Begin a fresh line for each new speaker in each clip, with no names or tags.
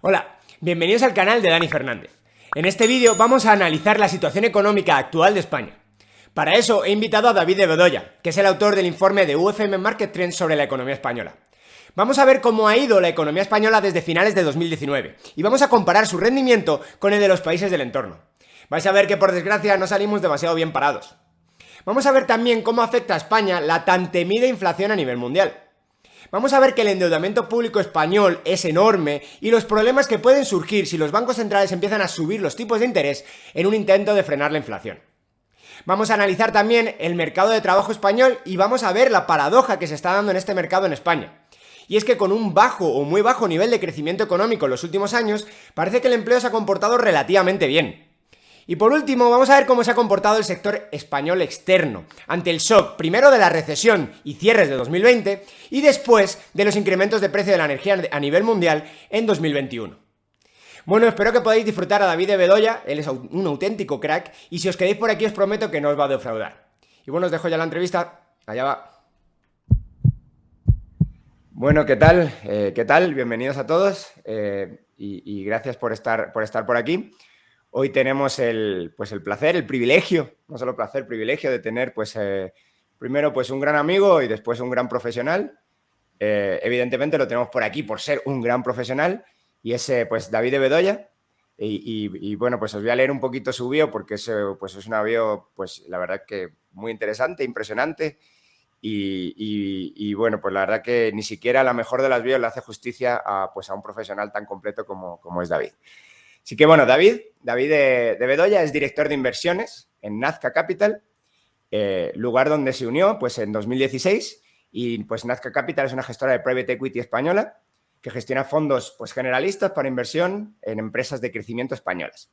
Hola, bienvenidos al canal de Dani Fernández. En este vídeo vamos a analizar la situación económica actual de España. Para eso he invitado a David de Bedoya, que es el autor del informe de UFM Market Trends sobre la economía española. Vamos a ver cómo ha ido la economía española desde finales de 2019 y vamos a comparar su rendimiento con el de los países del entorno. Vais a ver que por desgracia no salimos demasiado bien parados. Vamos a ver también cómo afecta a España la tan temida inflación a nivel mundial. Vamos a ver que el endeudamiento público español es enorme y los problemas que pueden surgir si los bancos centrales empiezan a subir los tipos de interés en un intento de frenar la inflación. Vamos a analizar también el mercado de trabajo español y vamos a ver la paradoja que se está dando en este mercado en España. Y es que con un bajo o muy bajo nivel de crecimiento económico en los últimos años, parece que el empleo se ha comportado relativamente bien. Y por último, vamos a ver cómo se ha comportado el sector español externo, ante el shock primero de la recesión y cierres de 2020 y después de los incrementos de precio de la energía a nivel mundial en 2021. Bueno, espero que podáis disfrutar a David de Bedoya, él es un auténtico crack, y si os quedáis por aquí os prometo que no os va a defraudar. Y bueno, os dejo ya la entrevista, allá va. Bueno, ¿qué tal? ¿Qué tal? Bienvenidos a todos y gracias por estar por aquí. Hoy tenemos el placer, el privilegio, no solo placer, privilegio de tener primero un gran amigo y después un gran profesional. Evidentemente lo tenemos por aquí por ser un gran profesional y es David de Bedoya. Y bueno, pues os voy a leer un poquito su bio porque es una bio, la verdad que muy interesante, impresionante. Y bueno, pues la verdad que ni siquiera la mejor de las bios le hace justicia a un profesional tan completo como es David. Así que bueno, David de Bedoya es director de inversiones en Nazca Capital, lugar donde se unió en 2016 y Nazca Capital es una gestora de private equity española que gestiona fondos generalistas para inversión en empresas de crecimiento españolas.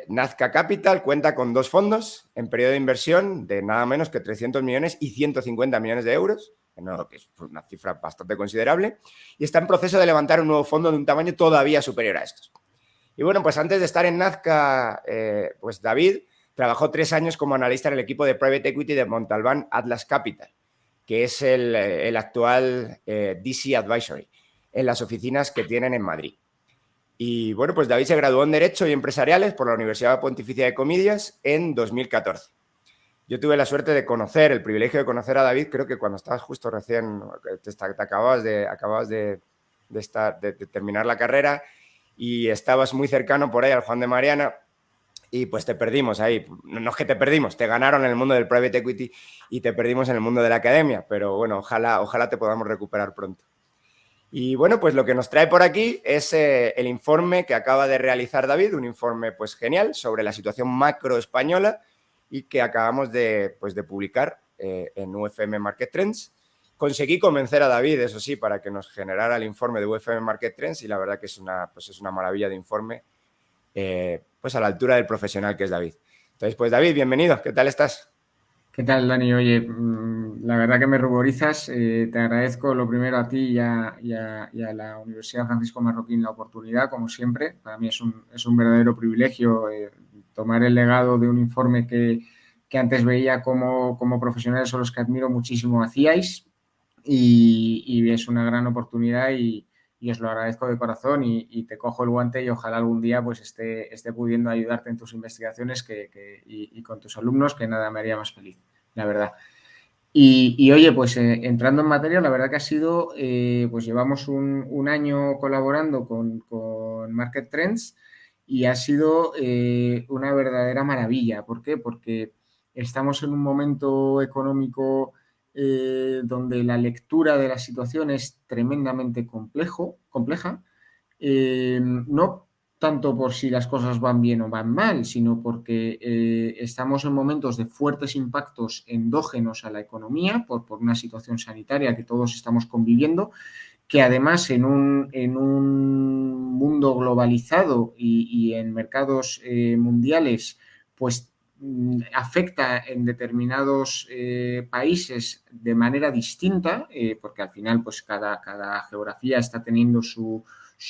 Nazca Capital cuenta con 2 fondos en periodo de inversión de nada menos que 300 millones y 150 millones de euros, que es una cifra bastante considerable, y está en proceso de levantar un nuevo fondo de un tamaño todavía superior a estos. Y bueno, pues antes de estar en Nazca, David trabajó 3 años como analista en el equipo de Private Equity de Montalbán Atlas Capital, que es el actual DC Advisory, en las oficinas que tienen en Madrid. Y bueno, pues David se graduó en Derecho y Empresariales por la Universidad Pontificia de Comillas en 2014. Yo tuve la suerte de conocer, el privilegio de conocer a David, creo que cuando estabas justo recién, te acababas de terminar la carrera y estabas muy cercano por ahí al Juan de Mariana y pues te perdimos ahí. No es que te perdimos, te ganaron en el mundo del private equity y te perdimos en el mundo de la academia, pero bueno, ojalá te podamos recuperar pronto. Y bueno, pues lo que nos trae por aquí es el informe que acaba de realizar David, un informe genial sobre la situación macro española y que acabamos de publicar en UFM Market Trends. Conseguí convencer a David, eso sí, para que nos generara el informe de UFM Market Trends y la verdad que es una maravilla de informe a la altura del profesional que es David. Entonces, David, bienvenido, ¿qué tal estás?
¿Qué tal, Dani? Oye, la verdad que me ruborizas. Te agradezco lo primero a ti y a la Universidad Francisco Marroquín la oportunidad, como siempre. Para mí es un verdadero privilegio tomar el legado de un informe que antes veía como profesionales son los que admiro muchísimo hacíais y es una gran oportunidad y os lo agradezco de corazón y te cojo el guante y ojalá algún día esté pudiendo ayudarte en tus investigaciones y con tus alumnos, que nada me haría más feliz, la verdad. Oye, entrando en materia, la verdad que ha sido, llevamos un año colaborando con Market Trends y ha sido una verdadera maravilla. ¿Por qué? Porque estamos en un momento económico donde la lectura de la situación es tremendamente compleja, no tanto por si las cosas van bien o van mal, sino porque estamos en momentos de fuertes impactos endógenos a la economía por una situación sanitaria que todos estamos conviviendo, que además en un mundo globalizado y en mercados mundiales, afecta en determinados países de manera distinta, porque al final cada geografía está teniendo su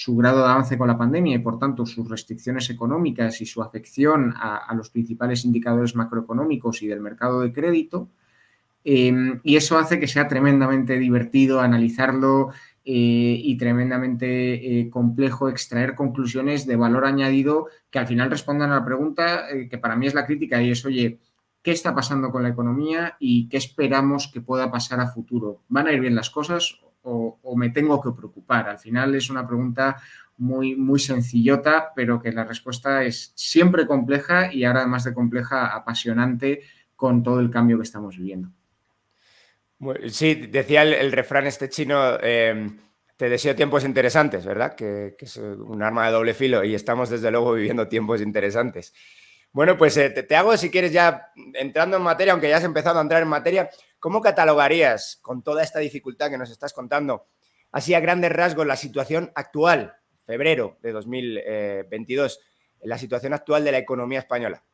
grado de avance con la pandemia y, por tanto, sus restricciones económicas y su afección a los principales indicadores macroeconómicos y del mercado de crédito. Y eso hace que sea tremendamente divertido analizarlo, y tremendamente complejo extraer conclusiones de valor añadido que al final respondan a la pregunta que para mí es la crítica y es, oye, ¿qué está pasando con la economía y qué esperamos que pueda pasar a futuro? ¿Van a ir bien las cosas o me tengo que preocupar? Al final es una pregunta muy, muy sencillota, pero que la respuesta es siempre compleja y ahora además de compleja, apasionante con todo el cambio que estamos viviendo.
Sí, decía el refrán este chino, te deseo tiempos interesantes, ¿verdad? Que es un arma de doble filo y estamos desde luego viviendo tiempos interesantes. Bueno, pues te hago, si quieres, ya entrando en materia, aunque ya has empezado a entrar en materia, ¿cómo catalogarías con toda esta dificultad que nos estás contando, así a grandes rasgos, la situación actual, febrero de 2022, la situación actual de la economía española?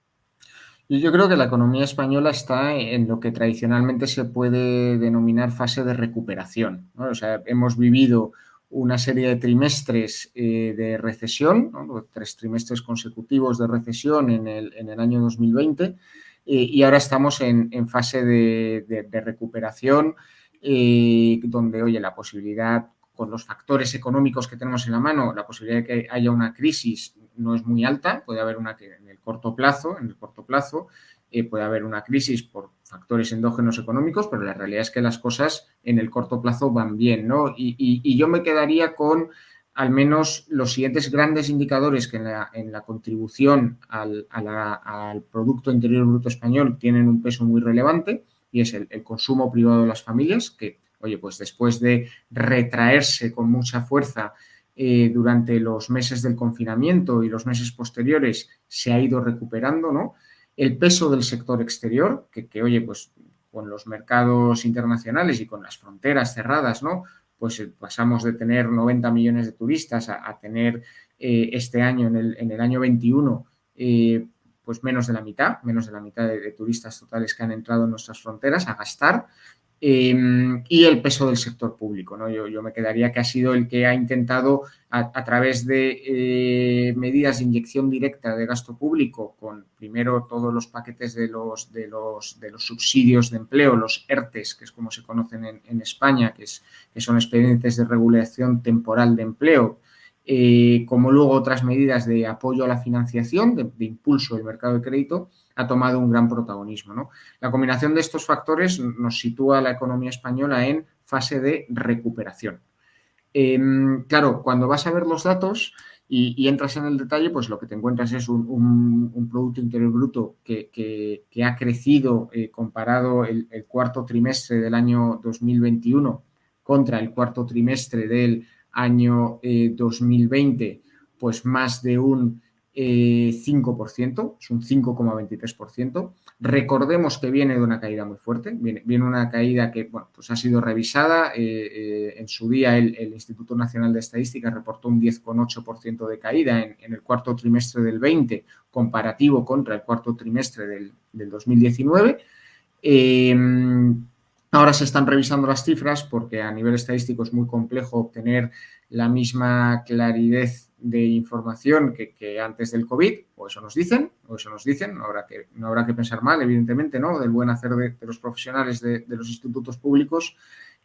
Y yo creo que la economía española está en lo que tradicionalmente se puede denominar fase de recuperación, ¿no? O sea, hemos vivido una serie de trimestres de recesión, ¿no? 3 trimestres consecutivos de recesión en el año 2020 y ahora estamos en fase de recuperación donde, oye, la posibilidad con los factores económicos que tenemos en la mano, la posibilidad de que haya una crisis no es muy alta, puede haber una que en el corto plazo, puede haber una crisis por factores endógenos económicos, pero la realidad es que las cosas en el corto plazo van bien, ¿no? Y yo me quedaría con al menos los siguientes grandes indicadores que en la contribución al Producto Interior Bruto español tienen un peso muy relevante, y es el consumo privado de las familias, que, oye, pues después de retraerse con mucha fuerza durante los meses del confinamiento y los meses posteriores, se ha ido recuperando, ¿no? El peso del sector exterior, que oye, pues con los mercados internacionales y con las fronteras cerradas, ¿no? Pues pasamos de tener 90 millones de turistas a tener este año, en el año 21, pues menos de la mitad de turistas totales que han entrado en nuestras fronteras a gastar. Y el peso del sector público, ¿no? Yo me quedaría que ha sido el que ha intentado, a través de medidas de inyección directa de gasto público, con primero todos los paquetes de los subsidios de empleo, los ERTES, que es como se conocen en España, que son expedientes de regulación temporal de empleo, como luego otras medidas de apoyo a la financiación, de impulso del mercado de crédito, ha tomado un gran protagonismo, ¿no? La combinación de estos factores nos sitúa a la economía española en fase de recuperación. Claro, cuando vas a ver los datos y entras en el detalle, pues lo que te encuentras es un Producto Interior Bruto que ha crecido comparado el cuarto trimestre del año 2021 contra el cuarto trimestre del año 2020, pues más de un 5%, es un 5,23%. Recordemos que viene de una caída muy fuerte, viene una caída que, bueno, pues ha sido revisada. En su día el Instituto Nacional de Estadística reportó un 10,8% de caída en el cuarto trimestre del 20, comparativo contra el cuarto trimestre del 2019. Ahora se están revisando las cifras porque a nivel estadístico es muy complejo obtener la misma claridad de información que antes del COVID, o eso nos dicen, no habrá que pensar mal, evidentemente, ¿no? Del buen hacer de los profesionales de los institutos públicos.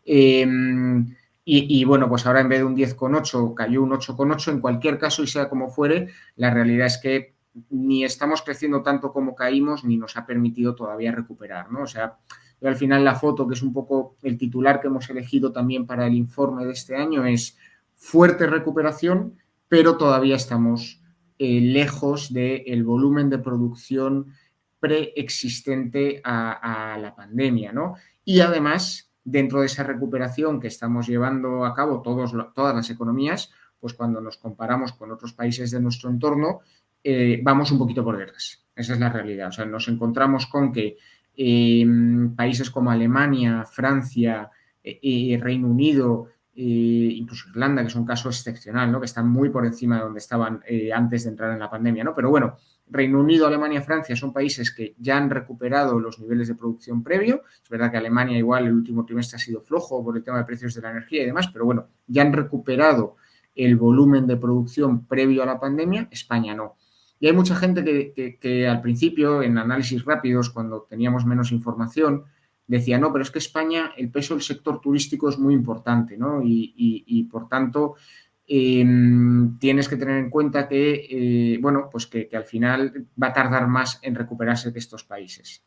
Y bueno, pues ahora en vez de un 10,8 cayó un 8,8. En cualquier caso, y sea como fuere, la realidad es que ni estamos creciendo tanto como caímos, ni nos ha permitido todavía recuperar, ¿no? O sea, y al final la foto, que es un poco el titular que hemos elegido también para el informe de este año, es fuerte recuperación, pero todavía estamos lejos del volumen de producción preexistente a la pandemia, ¿no? Y además, dentro de esa recuperación que estamos llevando a cabo todas las economías, pues cuando nos comparamos con otros países de nuestro entorno, vamos un poquito por detrás. Esa es la realidad. O sea, nos encontramos con que países como Alemania, Francia, Reino Unido, incluso Irlanda, que es un caso excepcional, ¿no? Que están muy por encima de donde estaban antes de entrar en la pandemia, ¿no? Pero bueno, Reino Unido, Alemania, Francia son países que ya han recuperado los niveles de producción previo. Es verdad que Alemania igual el último trimestre ha sido flojo por el tema de precios de la energía y demás, pero bueno, ya han recuperado el volumen de producción previo a la pandemia. España no. Y hay mucha gente que al principio, en análisis rápidos, cuando teníamos menos información, decía, no, pero es que España, el peso del sector turístico es muy importante, ¿no? Y por tanto, tienes que tener en cuenta que, bueno, pues que al final va a tardar más en recuperarse que estos países.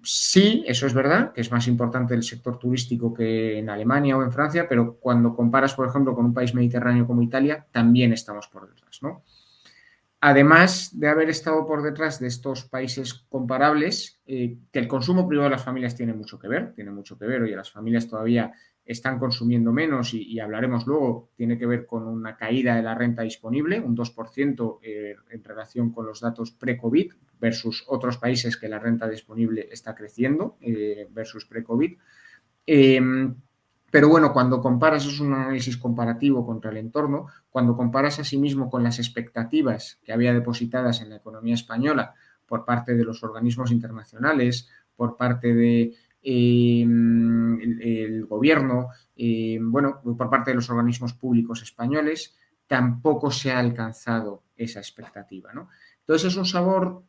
Sí, eso es verdad, que es más importante el sector turístico que en Alemania o en Francia, pero cuando comparas, por ejemplo, con un país mediterráneo como Italia, también estamos por detrás, ¿no? Además de haber estado por detrás de estos países comparables, que el consumo privado de las familias tiene mucho que ver, oye, las familias todavía están consumiendo menos y hablaremos luego, tiene que ver con una caída de la renta disponible, un 2% en relación con los datos pre-COVID versus otros países que la renta disponible está creciendo versus pre-COVID. Eh, pero bueno, cuando comparas, es un análisis comparativo contra el entorno, cuando comparas a sí mismo con las expectativas que había depositadas en la economía española por parte de los organismos internacionales, por parte de el gobierno, bueno, por parte de los organismos públicos españoles, tampoco se ha alcanzado esa expectativa, ¿no? Entonces es un sabor,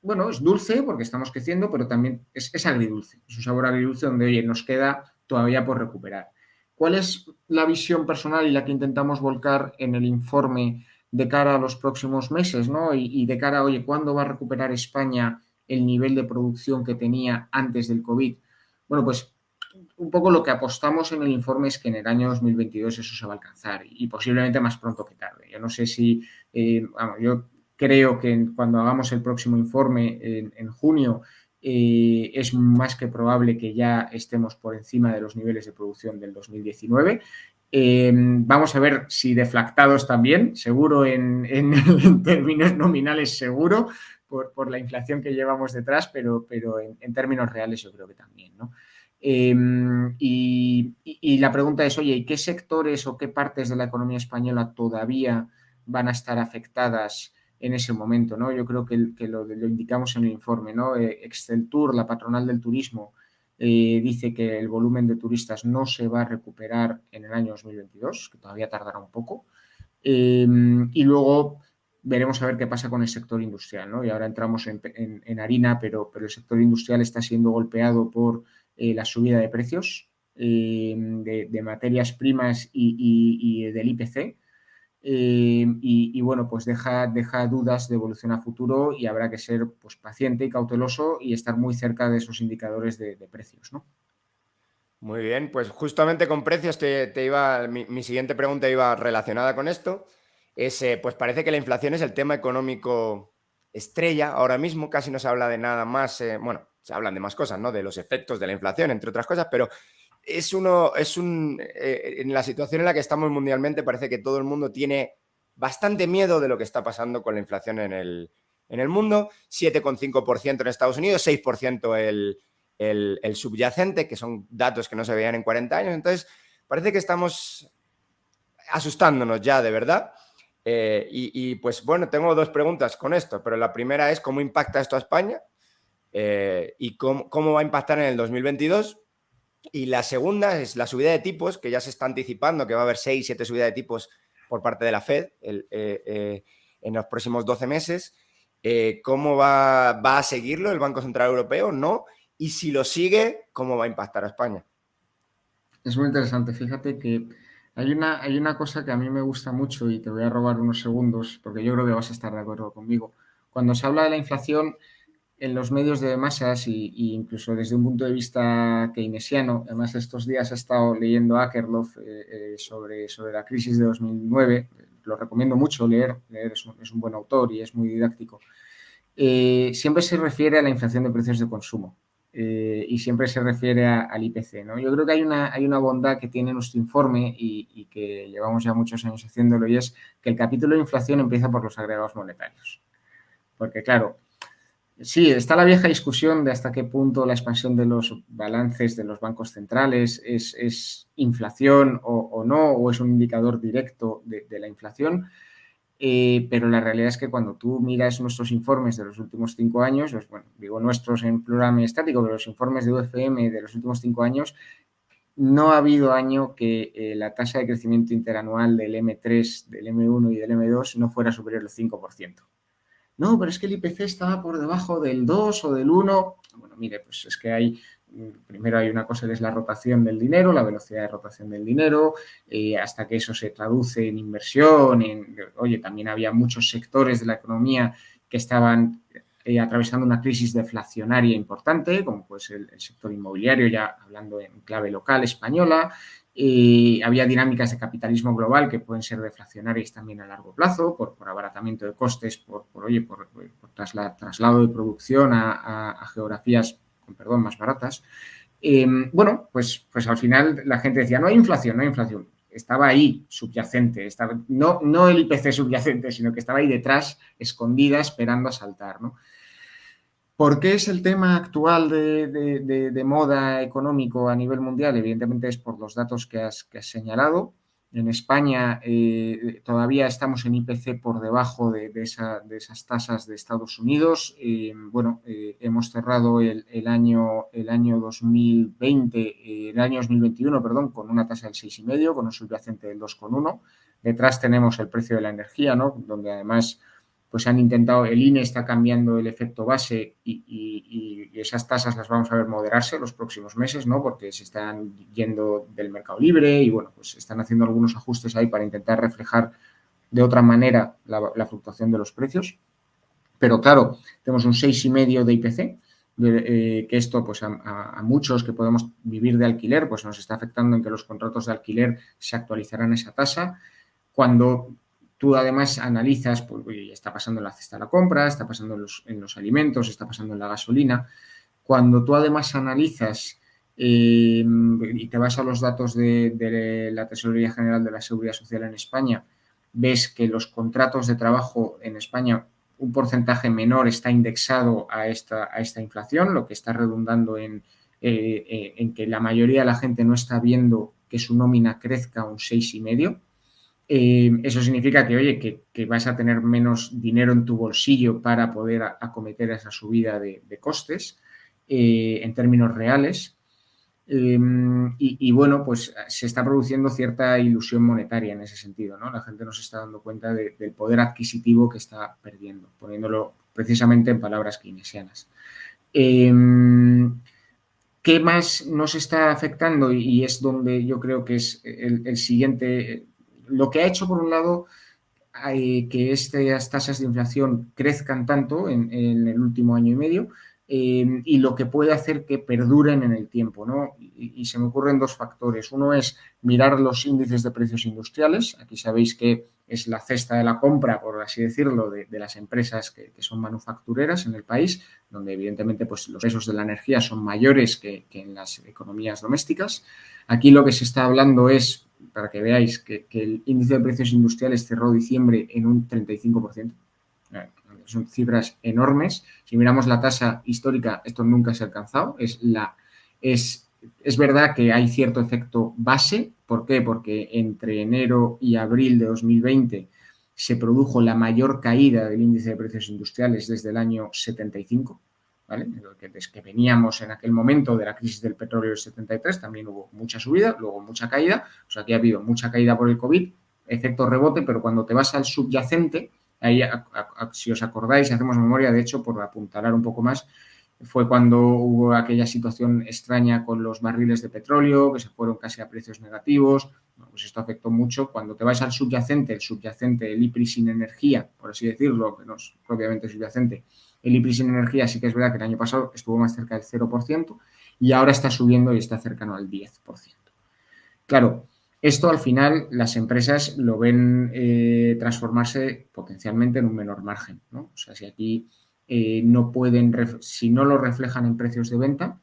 bueno, es dulce porque estamos creciendo, pero también es agridulce. Es un sabor agridulce donde, oye, nos queda todavía por recuperar. ¿Cuál es la visión personal y la que intentamos volcar en el informe de cara a los próximos meses, ¿no? Y de cara a, oye, ¿cuándo va a recuperar España el nivel de producción que tenía antes del COVID? Bueno, pues un poco lo que apostamos en el informe es que en el año 2022 eso se va a alcanzar y posiblemente más pronto que tarde. Yo no sé si, vamos, yo creo que cuando hagamos el próximo informe en junio es más que probable que ya estemos por encima de los niveles de producción del 2019. Vamos a ver si deflactados también, seguro en términos nominales, seguro, por la inflación que llevamos detrás, pero en términos reales yo creo que también, ¿no? Y la pregunta es, oye, ¿y qué sectores o qué partes de la economía española todavía van a estar afectadas en ese momento, ¿no? Yo creo que lo indicamos en el informe, ¿no? Exceltur, la patronal del turismo, dice que el volumen de turistas no se va a recuperar en el año 2022, que todavía tardará un poco. Y luego veremos a ver qué pasa con el sector industrial, ¿no? Y ahora entramos en harina, pero el sector industrial está siendo golpeado por la subida de precios de materias primas y del IPC. Bueno, pues deja dudas de evolución a futuro y habrá que ser pues, paciente y cauteloso y estar muy cerca de esos indicadores de precios, ¿no?
Muy bien, pues justamente con precios te iba, mi siguiente pregunta iba relacionada con esto. Pues parece que la inflación es el tema económico estrella ahora mismo, casi no se habla de nada más, bueno, se hablan de más cosas, ¿no? De los efectos de la inflación, entre otras cosas, pero en la situación en la que estamos mundialmente parece que todo el mundo tiene bastante miedo de lo que está pasando con la inflación en el mundo, 7,5% en Estados Unidos, 6% el subyacente, que son datos que no se veían en 40 años. Entonces, parece que estamos asustándonos ya, de verdad. Pues bueno, tengo dos preguntas con esto, pero la primera es cómo impacta esto a España y cómo va a impactar en el 2022. Y la segunda es la subida de tipos, que ya se está anticipando que va a haber 6, 7 subidas de tipos por parte de la Fed en los próximos 12 meses. ¿Cómo va a seguirlo el Banco Central Europeo? ¿No? Y si lo sigue, ¿cómo va a impactar a España?
Es muy interesante. Fíjate que hay una cosa que a mí me gusta mucho y te voy a robar unos segundos porque yo creo que vas a estar de acuerdo conmigo. Cuando se habla de la inflación en los medios de masas y incluso desde un punto de vista keynesiano, además estos días he estado leyendo a Akerlof sobre la crisis de 2009, lo recomiendo mucho leer es un buen autor y es muy didáctico. Siempre se refiere a la inflación de precios de consumo y siempre se refiere al IPC, ¿no? Yo creo que hay una bondad que tiene nuestro informe y que llevamos ya muchos años haciéndolo y es que el capítulo de inflación empieza por los agregados monetarios. Porque claro, sí, está la vieja discusión de hasta qué punto la expansión de los balances de los bancos centrales es inflación o no, o es un indicador directo de la inflación. Pero la realidad es que cuando tú miras nuestros informes de los últimos 5 años, pues, bueno, digo nuestros en plural estático, pero los informes de UFM de los últimos 5 años, no ha habido año que la tasa de crecimiento interanual del M3, del M1 y del M2 no fuera superior al 5%. No, pero es que el IPC estaba por debajo del 2 o del 1. Bueno, mire, pues es que hay primero hay una cosa que es la rotación del dinero, la velocidad de rotación del dinero, hasta que eso se traduce en inversión, oye, también había muchos sectores de la economía que estaban atravesando una crisis deflacionaria importante, como pues el sector inmobiliario, ya hablando en clave local española. Había dinámicas de capitalismo global que pueden ser deflacionarias también a largo plazo, por abaratamiento de costes, por traslado de producción a geografías, con perdón, más baratas. Bueno, pues al final la gente decía, no hay inflación, no hay inflación. Estaba ahí subyacente, no el IPC subyacente, sino que estaba ahí detrás, escondida, esperando a saltar, ¿no? ¿Por qué es el tema actual de moda económico a nivel mundial? Evidentemente es por los datos que has señalado. En España todavía estamos en IPC por debajo de esas tasas de Estados Unidos. Hemos cerrado el año 2020, el año 2021, perdón, con una tasa del 6,5, con un subyacente del 2,1. Detrás tenemos el precio de la energía, ¿no? Donde además pues han intentado, el INE está cambiando el efecto base y esas tasas las vamos a ver moderarse los próximos meses, ¿no? Porque se están yendo del mercado libre y, bueno, pues están haciendo algunos ajustes ahí para intentar reflejar de otra manera la fluctuación de los precios. Pero, claro, tenemos un 6,5 de IPC, que esto, pues a muchos que podemos vivir de alquiler, pues nos está afectando en que los contratos de alquiler se actualizarán esa tasa. Cuando tú además analizas, pues está pasando en la cesta de la compra, está pasando en los alimentos, está pasando en la gasolina. Cuando tú además analizas y te vas a los datos de la Tesorería General de la Seguridad Social en España, ves que los contratos de trabajo en España, un porcentaje menor está indexado a esta inflación, lo que está redundando en que la mayoría de la gente no está viendo que su nómina crezca un 6,5. Eso significa que, oye, que vas a tener menos dinero en tu bolsillo para poder acometer esa subida de costes en términos reales. Bueno, pues se está produciendo cierta ilusión monetaria en ese sentido, ¿no? La gente no se está dando cuenta del poder adquisitivo que está perdiendo, poniéndolo precisamente en palabras keynesianas. ¿Qué más nos está afectando? Y es donde yo creo que es el siguiente. Lo que ha hecho, por un lado, que estas tasas de inflación crezcan tanto en el último año y medio y lo que puede hacer que perduren en el tiempo, ¿no? Y se me ocurren dos factores. Uno es mirar los índices de precios industriales. Aquí sabéis que es la cesta de la compra, por así decirlo, de las empresas que son manufactureras en el país, donde evidentemente pues, los precios de la energía son mayores que en las economías domésticas. Aquí lo que se está hablando es, para que veáis, que el índice de precios industriales cerró diciembre en un 35%. Son cifras enormes. Si miramos la tasa histórica, esto nunca se ha alcanzado. Es verdad que hay cierto efecto base. ¿Por qué? Porque entre enero y abril de 2020 se produjo la mayor caída del índice de precios industriales desde el año 75. ¿Vale? Desde que veníamos en aquel momento de la crisis del petróleo del 73, también hubo mucha subida, luego mucha caída. O sea, aquí ha habido mucha caída por el COVID, efecto rebote, pero cuando te vas al subyacente, ahí, si os acordáis, hacemos memoria, de hecho, por apuntalar un poco más, fue cuando hubo aquella situación extraña con los barriles de petróleo, que se fueron casi a precios negativos. Bueno, pues esto afectó mucho. Cuando te vas al subyacente, el IPRI sin energía, por así decirlo, que no es propiamente subyacente, el IPRI sin energía sí que es verdad que el año pasado estuvo más cerca del 0% y ahora está subiendo y está cercano al 10%. Claro, esto al final las empresas lo ven transformarse potencialmente en un menor margen, ¿no? O sea, si aquí no pueden, si no lo reflejan en precios de venta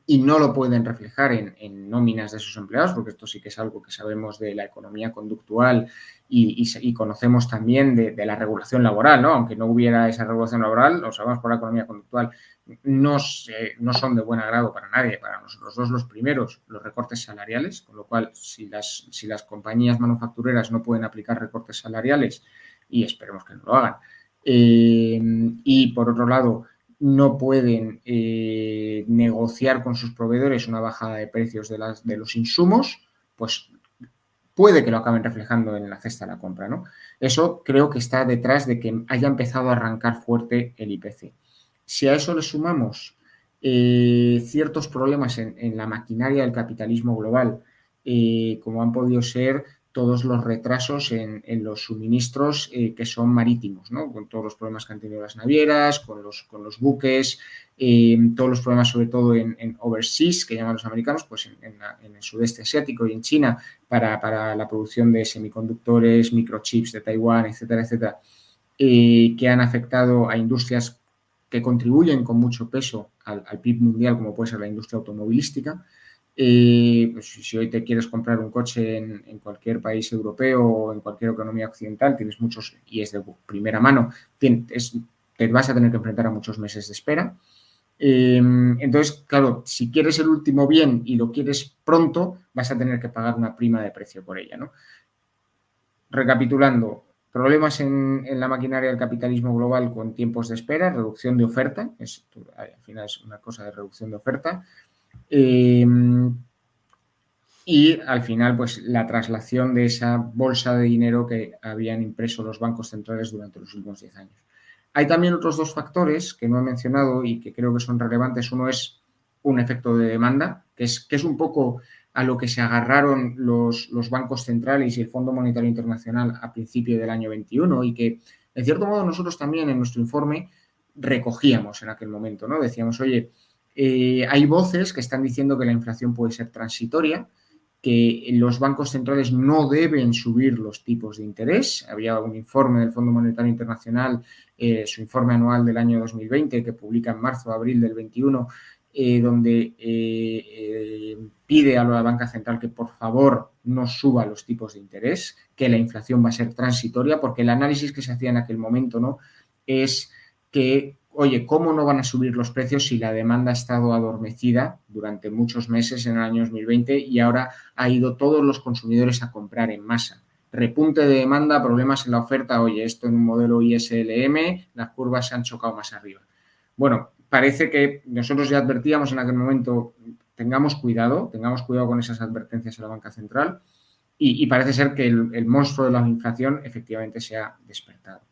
y no lo pueden reflejar en nóminas de sus empleados, porque esto sí que es algo que sabemos de la economía conductual y conocemos también de la regulación laboral, ¿no? Aunque no hubiera esa regulación laboral, lo sabemos por la economía conductual, no son de buen agrado para nadie, para nosotros dos los primeros, los recortes salariales, con lo cual si las compañías manufactureras no pueden aplicar recortes salariales, y esperemos que no lo hagan, y por otro lado no pueden negociar con sus proveedores una bajada de precios de los insumos, pues puede que lo acaben reflejando en la cesta de la compra, ¿no? Eso creo que está detrás de que haya empezado a arrancar fuerte el IPC. Si a eso le sumamos ciertos problemas en la maquinaria del capitalismo global, como han podido ser todos los retrasos en los suministros que son marítimos, ¿no? Con todos los problemas que han tenido las navieras, con los buques, todos los problemas sobre todo en overseas, que llaman los americanos, pues en el sudeste asiático y en China, para la producción de semiconductores, microchips de Taiwán, etcétera, etcétera, que han afectado a industrias que contribuyen con mucho peso al PIB mundial, como puede ser la industria automovilística. Pues si hoy te quieres comprar un coche en cualquier país europeo o en cualquier economía occidental, tienes muchos, y es de primera mano, te vas a tener que enfrentar a muchos meses de espera. Entonces, claro, si quieres el último bien y lo quieres pronto, vas a tener que pagar una prima de precio por ella, ¿no? Recapitulando, problemas en la maquinaria del capitalismo global con tiempos de espera, reducción de oferta, al final es una cosa de reducción de oferta, y al final, pues la traslación de esa bolsa de dinero que habían impreso los bancos centrales durante los últimos 10 años. Hay también otros dos factores que no he mencionado y que creo que son relevantes. Uno es un efecto de demanda, que es un poco a lo que se agarraron los bancos centrales y el Fondo Monetario Internacional a principio del año 21 y que, en cierto modo, nosotros también en nuestro informe recogíamos en aquel momento, ¿no? Decíamos, oye, hay voces que están diciendo que la inflación puede ser transitoria, que los bancos centrales no deben subir los tipos de interés. Había un informe del Fondo Monetario Internacional, su informe anual del año 2020, que publica en marzo o abril del 21, donde pide a la banca central que por favor no suba los tipos de interés, que la inflación va a ser transitoria, porque el análisis que se hacía en aquel momento, ¿no?, es que, oye, ¿cómo no van a subir los precios si la demanda ha estado adormecida durante muchos meses en el año 2020 y ahora ha ido todos los consumidores a comprar en masa? Repunte de demanda, problemas en la oferta, oye, esto en un modelo ISLM, las curvas se han chocado más arriba. Bueno, parece que nosotros ya advertíamos en aquel momento, tengamos cuidado con esas advertencias en la banca central y parece ser que el monstruo de la inflación efectivamente se ha despertado.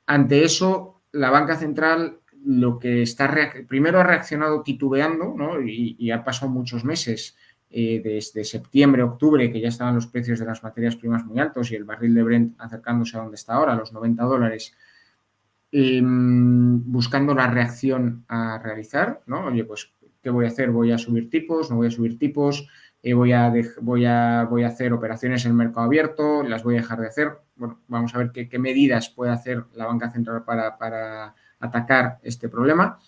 Ante eso, la banca central lo que primero ha reaccionado titubeando, ¿no? Y ha pasado muchos meses, desde septiembre, octubre, que ya estaban los precios de las materias primas muy altos y el barril de Brent acercándose a donde está ahora, a los $90, buscando la reacción a realizar, ¿no? Oye, pues, ¿qué voy a hacer? ¿Voy a subir tipos? ¿No voy a subir tipos? Voy a hacer operaciones en el mercado abierto, las voy a dejar de hacer. Bueno, vamos a ver qué medidas puede hacer la banca central para atacar este problema.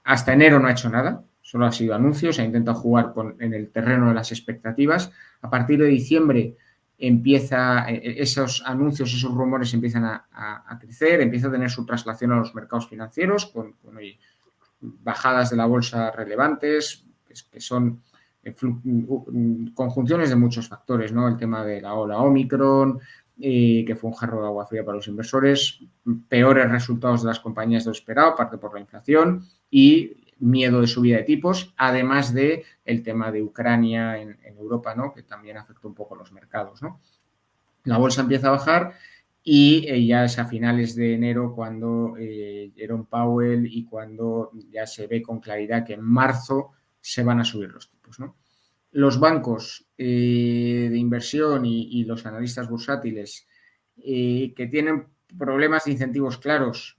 Hasta enero no ha hecho nada, solo ha sido anuncios, ha intentado jugar en el terreno de las expectativas. A partir de diciembre esos anuncios, esos rumores empiezan a crecer, empieza a tener su traslación a los mercados financieros con bajadas de la bolsa relevantes, que son conjunciones de muchos factores, ¿no? El tema de la ola Omicron, que fue un jarro de agua fría para los inversores, peores resultados de las compañías de lo esperado, parte por la inflación y miedo de subida de tipos, además de el tema de Ucrania en Europa, ¿no?, que también afectó un poco los mercados, ¿no? La bolsa empieza a bajar y ya es a finales de enero cuando Jerome Powell y cuando ya se ve con claridad que en marzo se van a subir los tipos, ¿no? Los bancos de inversión y los analistas bursátiles que tienen problemas de incentivos claros,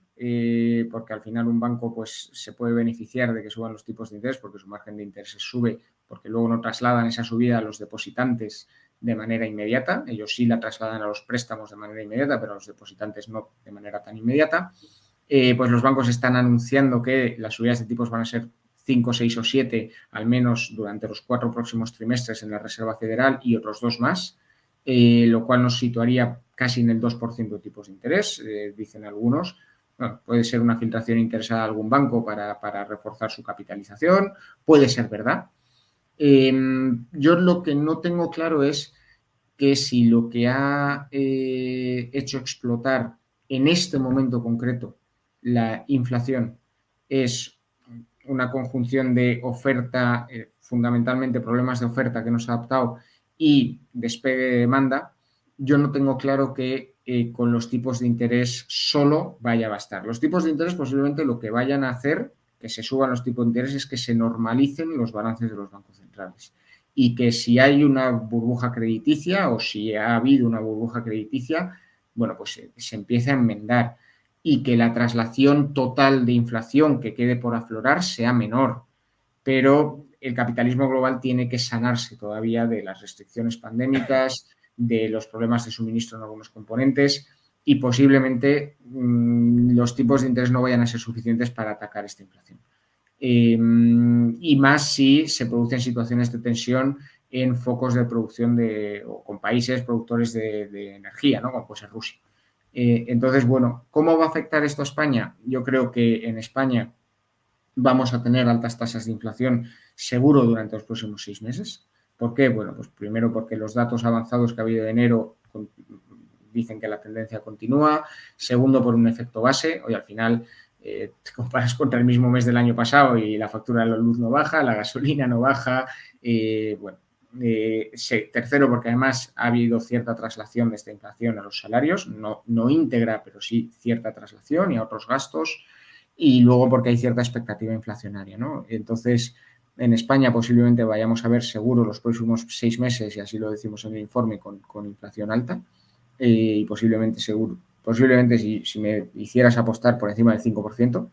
porque al final un banco pues se puede beneficiar de que suban los tipos de interés porque su margen de interés sube, porque luego no trasladan esa subida a los depositantes de manera inmediata. Ellos sí la trasladan a los préstamos de manera inmediata, pero a los depositantes no de manera tan inmediata. Pues los bancos están anunciando que las subidas de tipos van a ser 5, 6 o 7, al menos durante los 4 próximos trimestres en la Reserva Federal y otros 2 más, lo cual nos situaría casi en el 2% de tipos de interés, dicen algunos. Bueno, puede ser una filtración interesada a algún banco para reforzar su capitalización, puede ser verdad. Yo lo que no tengo claro es que si lo que ha hecho explotar en este momento concreto la inflación es una conjunción de oferta, fundamentalmente problemas de oferta que no se ha adaptado y despegue de demanda, yo no tengo claro que con los tipos de interés solo vaya a bastar. Los tipos de interés posiblemente lo que vayan a hacer, que se suban los tipos de interés es que se normalicen los balances de los bancos centrales y que si hay una burbuja crediticia o si ha habido una burbuja crediticia, bueno, pues se empieza a enmendar y que la traslación total de inflación que quede por aflorar sea menor. Pero el capitalismo global tiene que sanarse todavía de las restricciones pandémicas, de los problemas de suministro en algunos componentes y posiblemente los tipos de interés no vayan a ser suficientes para atacar esta inflación. Y más si se producen situaciones de tensión en focos de producción o con países productores de energía, ¿no? Como puede ser Rusia. Entonces, bueno, ¿cómo va a afectar esto a España? Yo creo que en España vamos a tener altas tasas de inflación seguro durante los próximos 6 meses. ¿Por qué? Bueno, pues primero porque los datos avanzados que ha habido de enero dicen que la tendencia continúa. Segundo, por un efecto base. Hoy al final te comparas contra el mismo mes del año pasado y la factura de la luz no baja, la gasolina no baja. Tercero, porque además ha habido cierta traslación de esta inflación a los salarios, no íntegra, pero sí cierta traslación y a otros gastos. Y luego porque hay cierta expectativa inflacionaria, ¿no? Entonces, en España posiblemente vayamos a ver seguro los próximos 6 meses, y así lo decimos en el informe, con inflación alta y posiblemente si me hicieras apostar por encima del 5%.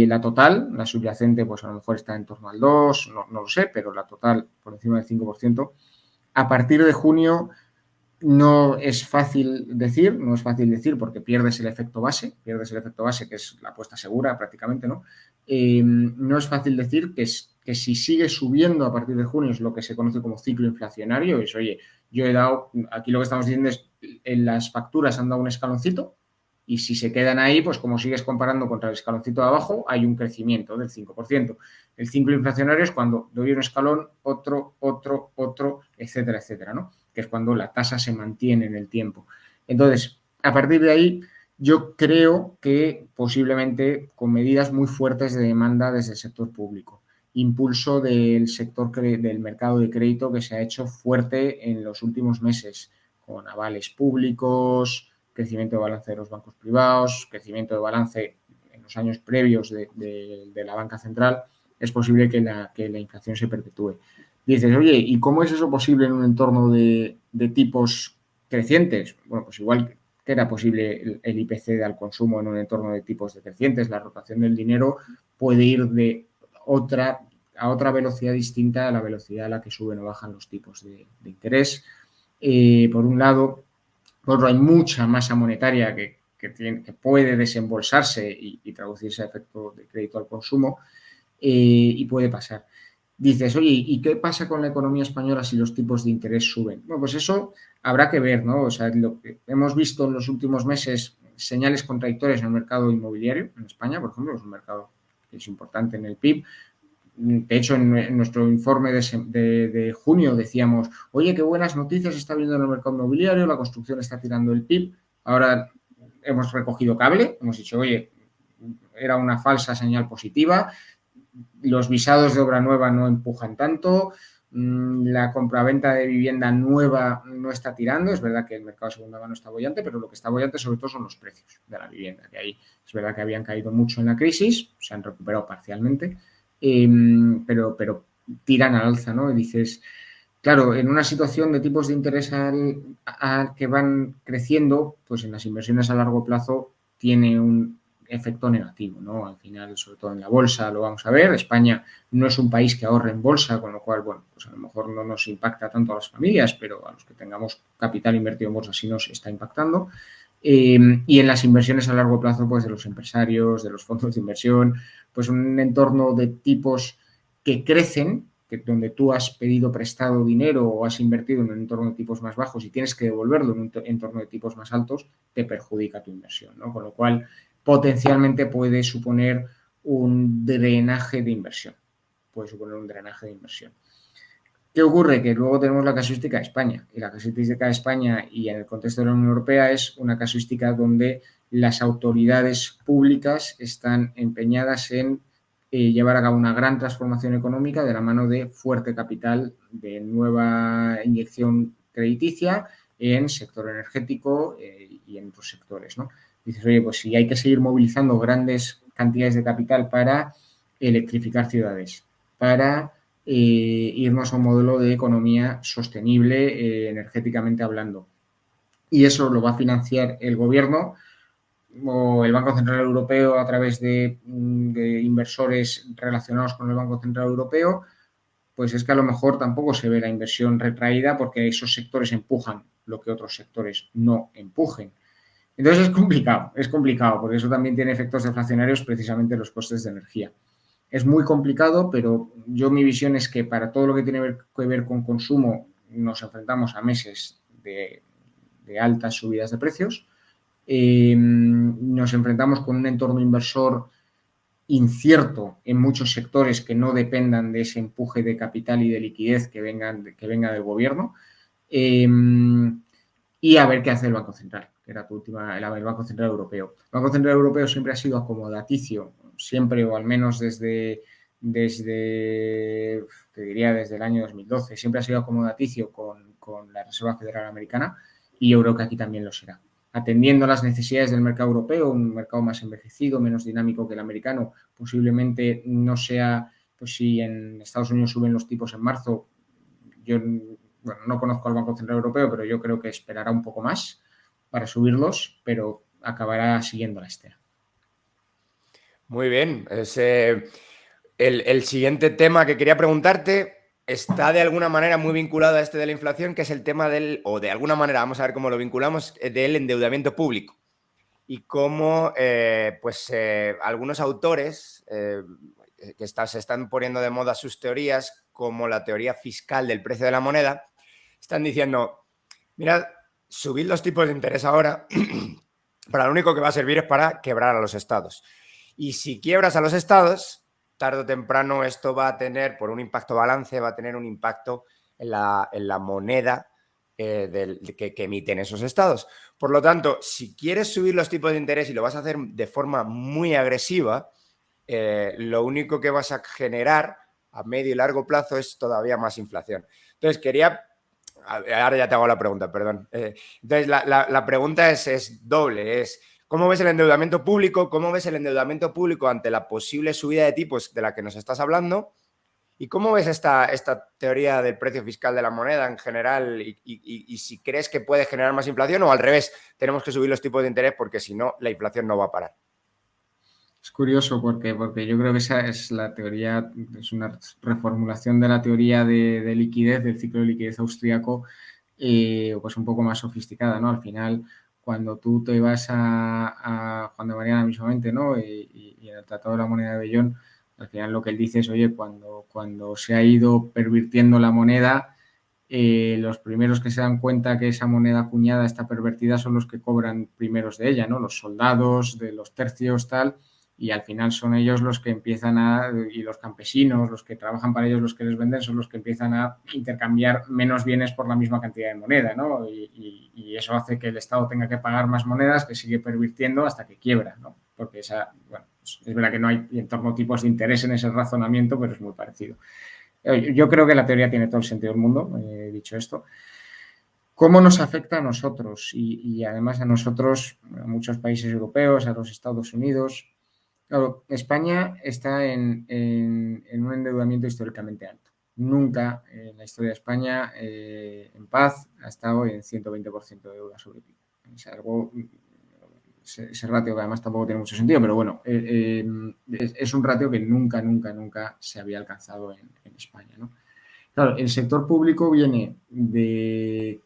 La total, la subyacente, pues a lo mejor está en torno al 2, no lo sé, pero la total por encima del 5%. A partir de junio no es fácil decir porque pierdes el efecto base, que es la apuesta segura prácticamente, ¿no? No es fácil decir que si sigue subiendo a partir de junio es lo que se conoce como ciclo inflacionario, es, oye, aquí lo que estamos diciendo es, en las facturas han dado un escaloncito y si se quedan ahí, pues como sigues comparando contra el escaloncito de abajo, hay un crecimiento del 5%. El ciclo inflacionario es cuando doy un escalón, otro, etcétera, etcétera, ¿no? Que es cuando la tasa se mantiene en el tiempo. Entonces, a partir de ahí, yo creo que posiblemente con medidas muy fuertes de demanda desde el sector público, impulso del sector del mercado de crédito que se ha hecho fuerte en los últimos meses, con avales públicos, crecimiento de balance de los bancos privados, crecimiento de balance en los años previos de la banca central, es posible que la inflación se perpetúe. Dices, oye, ¿y cómo es eso posible en un entorno de tipos crecientes? Bueno, pues igual que era posible el IPC al consumo en un entorno de tipos decrecientes, la rotación del dinero puede ir a otra velocidad distinta a la velocidad a la que suben o bajan los tipos de interés. Por un lado, hay mucha masa monetaria que puede desembolsarse y traducirse a efecto de crédito al consumo y puede pasar. Dices, oye, ¿y qué pasa con la economía española si los tipos de interés suben? Bueno, pues eso habrá que ver, ¿no? O sea, lo que hemos visto en los últimos meses señales contradictorias en el mercado inmobiliario en España, por ejemplo, es un mercado que es importante en el PIB. De hecho, en nuestro informe de junio decíamos, oye, qué buenas noticias está viendo en el mercado inmobiliario, la construcción está tirando el PIB. Ahora hemos recogido cable, hemos dicho, oye, era una falsa señal positiva, los visados de obra nueva no empujan tanto, la compraventa de vivienda nueva no está tirando, es verdad que el mercado de segunda mano está bollante, pero lo que está bollante sobre todo son los precios de la vivienda, que ahí es verdad que habían caído mucho en la crisis, se han recuperado parcialmente, pero tiran al alza, ¿no? Y dices, claro, en una situación de tipos de interés que van creciendo, pues en las inversiones a largo plazo tiene un efecto negativo, ¿no? Al final, sobre todo en la bolsa, lo vamos a ver. España no es un país que ahorre en bolsa, con lo cual, bueno, pues a lo mejor no nos impacta tanto a las familias, pero a los que tengamos capital invertido en bolsa sí nos está impactando. Y en las inversiones a largo plazo, pues de los empresarios, de los fondos de inversión, pues un entorno de tipos que crecen, donde tú has pedido prestado dinero o has invertido en un entorno de tipos más bajos y tienes que devolverlo en un entorno de tipos más altos, te perjudica tu inversión, ¿no? Con lo cual, potencialmente puede suponer un drenaje de inversión. ¿Qué ocurre? Que luego tenemos la casuística de España. Y la casuística de España y en el contexto de la Unión Europea es una casuística donde las autoridades públicas están empeñadas en llevar a cabo una gran transformación económica de la mano de fuerte capital, de nueva inyección crediticia en sector energético y en otros sectores, ¿no? Dices, oye, pues si hay que seguir movilizando grandes cantidades de capital para electrificar ciudades, para irnos a un modelo de economía sostenible energéticamente hablando. Y eso lo va a financiar el gobierno o el Banco Central Europeo a través de inversores relacionados con el Banco Central Europeo, pues es que a lo mejor tampoco se ve la inversión retraída porque esos sectores empujan lo que otros sectores no empujen. Entonces es complicado, porque eso también tiene efectos deflacionarios precisamente en los costes de energía. Es muy complicado, pero mi visión es que para todo lo que tiene que ver con consumo nos enfrentamos a meses de altas subidas de precios. Nos enfrentamos con un entorno inversor incierto en muchos sectores que no dependan de ese empuje de capital y de liquidez que venga del gobierno. Y a ver qué hace el Banco Central, que era el Banco Central Europeo. El Banco Central Europeo siempre ha sido acomodaticio, siempre, o al menos desde el año 2012, siempre ha sido acomodaticio con la Reserva Federal Americana, y yo creo que aquí también lo será. Atendiendo a las necesidades del mercado europeo, un mercado más envejecido, menos dinámico que el americano, posiblemente no sea, pues si en Estados Unidos suben los tipos en marzo, yo no conozco al Banco Central Europeo, pero yo creo que esperará un poco más para subirlos, pero acabará siguiendo la estela.
Muy bien. El siguiente tema que quería preguntarte está de alguna manera muy vinculado a este de la inflación, que es el tema o de alguna manera, vamos a ver cómo lo vinculamos, del endeudamiento público. Y cómo algunos autores que se están poniendo de moda sus teorías, como la teoría fiscal del precio de la moneda, están diciendo, mirad, subid los tipos de interés ahora, para lo único que va a servir es para quebrar a los estados. Y si quiebras a los estados, tarde o temprano esto va a tener, por un impacto balance, va a tener un impacto en la moneda que emiten esos estados. Por lo tanto, si quieres subir los tipos de interés y lo vas a hacer de forma muy agresiva, lo único que vas a generar a medio y largo plazo es todavía más inflación. Entonces, ahora ya te hago la pregunta, perdón. Entonces, la pregunta es doble, ¿cómo ves el endeudamiento público? ¿Cómo ves el endeudamiento público ante la posible subida de tipos de la que nos estás hablando? ¿Y cómo ves esta teoría del precio fiscal de la moneda en general? Y si crees que puede generar más inflación, o al revés, tenemos que subir los tipos de interés porque si no, la inflación no va a parar.
Es curioso porque yo creo que esa es la teoría, es una reformulación de la teoría de liquidez, del ciclo de liquidez austríaco, pues un poco más sofisticada, ¿no? Al final, cuando tú te vas a Juan de Mariana mismamente, ¿no? Y en el Tratado de la Moneda de Bellón, al final lo que él dice es, oye, cuando se ha ido pervirtiendo la moneda, los primeros que se dan cuenta que esa moneda acuñada está pervertida son los que cobran primeros de ella, ¿no? Los soldados, de los tercios, tal, y al final son ellos los que empiezan y los campesinos, los que trabajan para ellos, los que les venden, son los que empiezan a intercambiar menos bienes por la misma cantidad de moneda, ¿no? Y eso hace que el Estado tenga que pagar más monedas, que sigue pervirtiendo hasta que quiebra, ¿no? Porque pues es verdad que no hay en torno a tipos de interés en ese razonamiento, pero es muy parecido. Yo creo que la teoría tiene todo el sentido del mundo, dicho esto. ¿Cómo nos afecta a nosotros? Y además a nosotros, a muchos países europeos, a los Estados Unidos. Claro, España está en un endeudamiento históricamente alto. Nunca en la historia de España, en paz, ha estado en 120% de deuda sobre PIB. Es algo, ese ratio que además tampoco tiene mucho sentido, pero bueno, es un ratio que nunca se había alcanzado en España, ¿no? Claro, el sector público viene de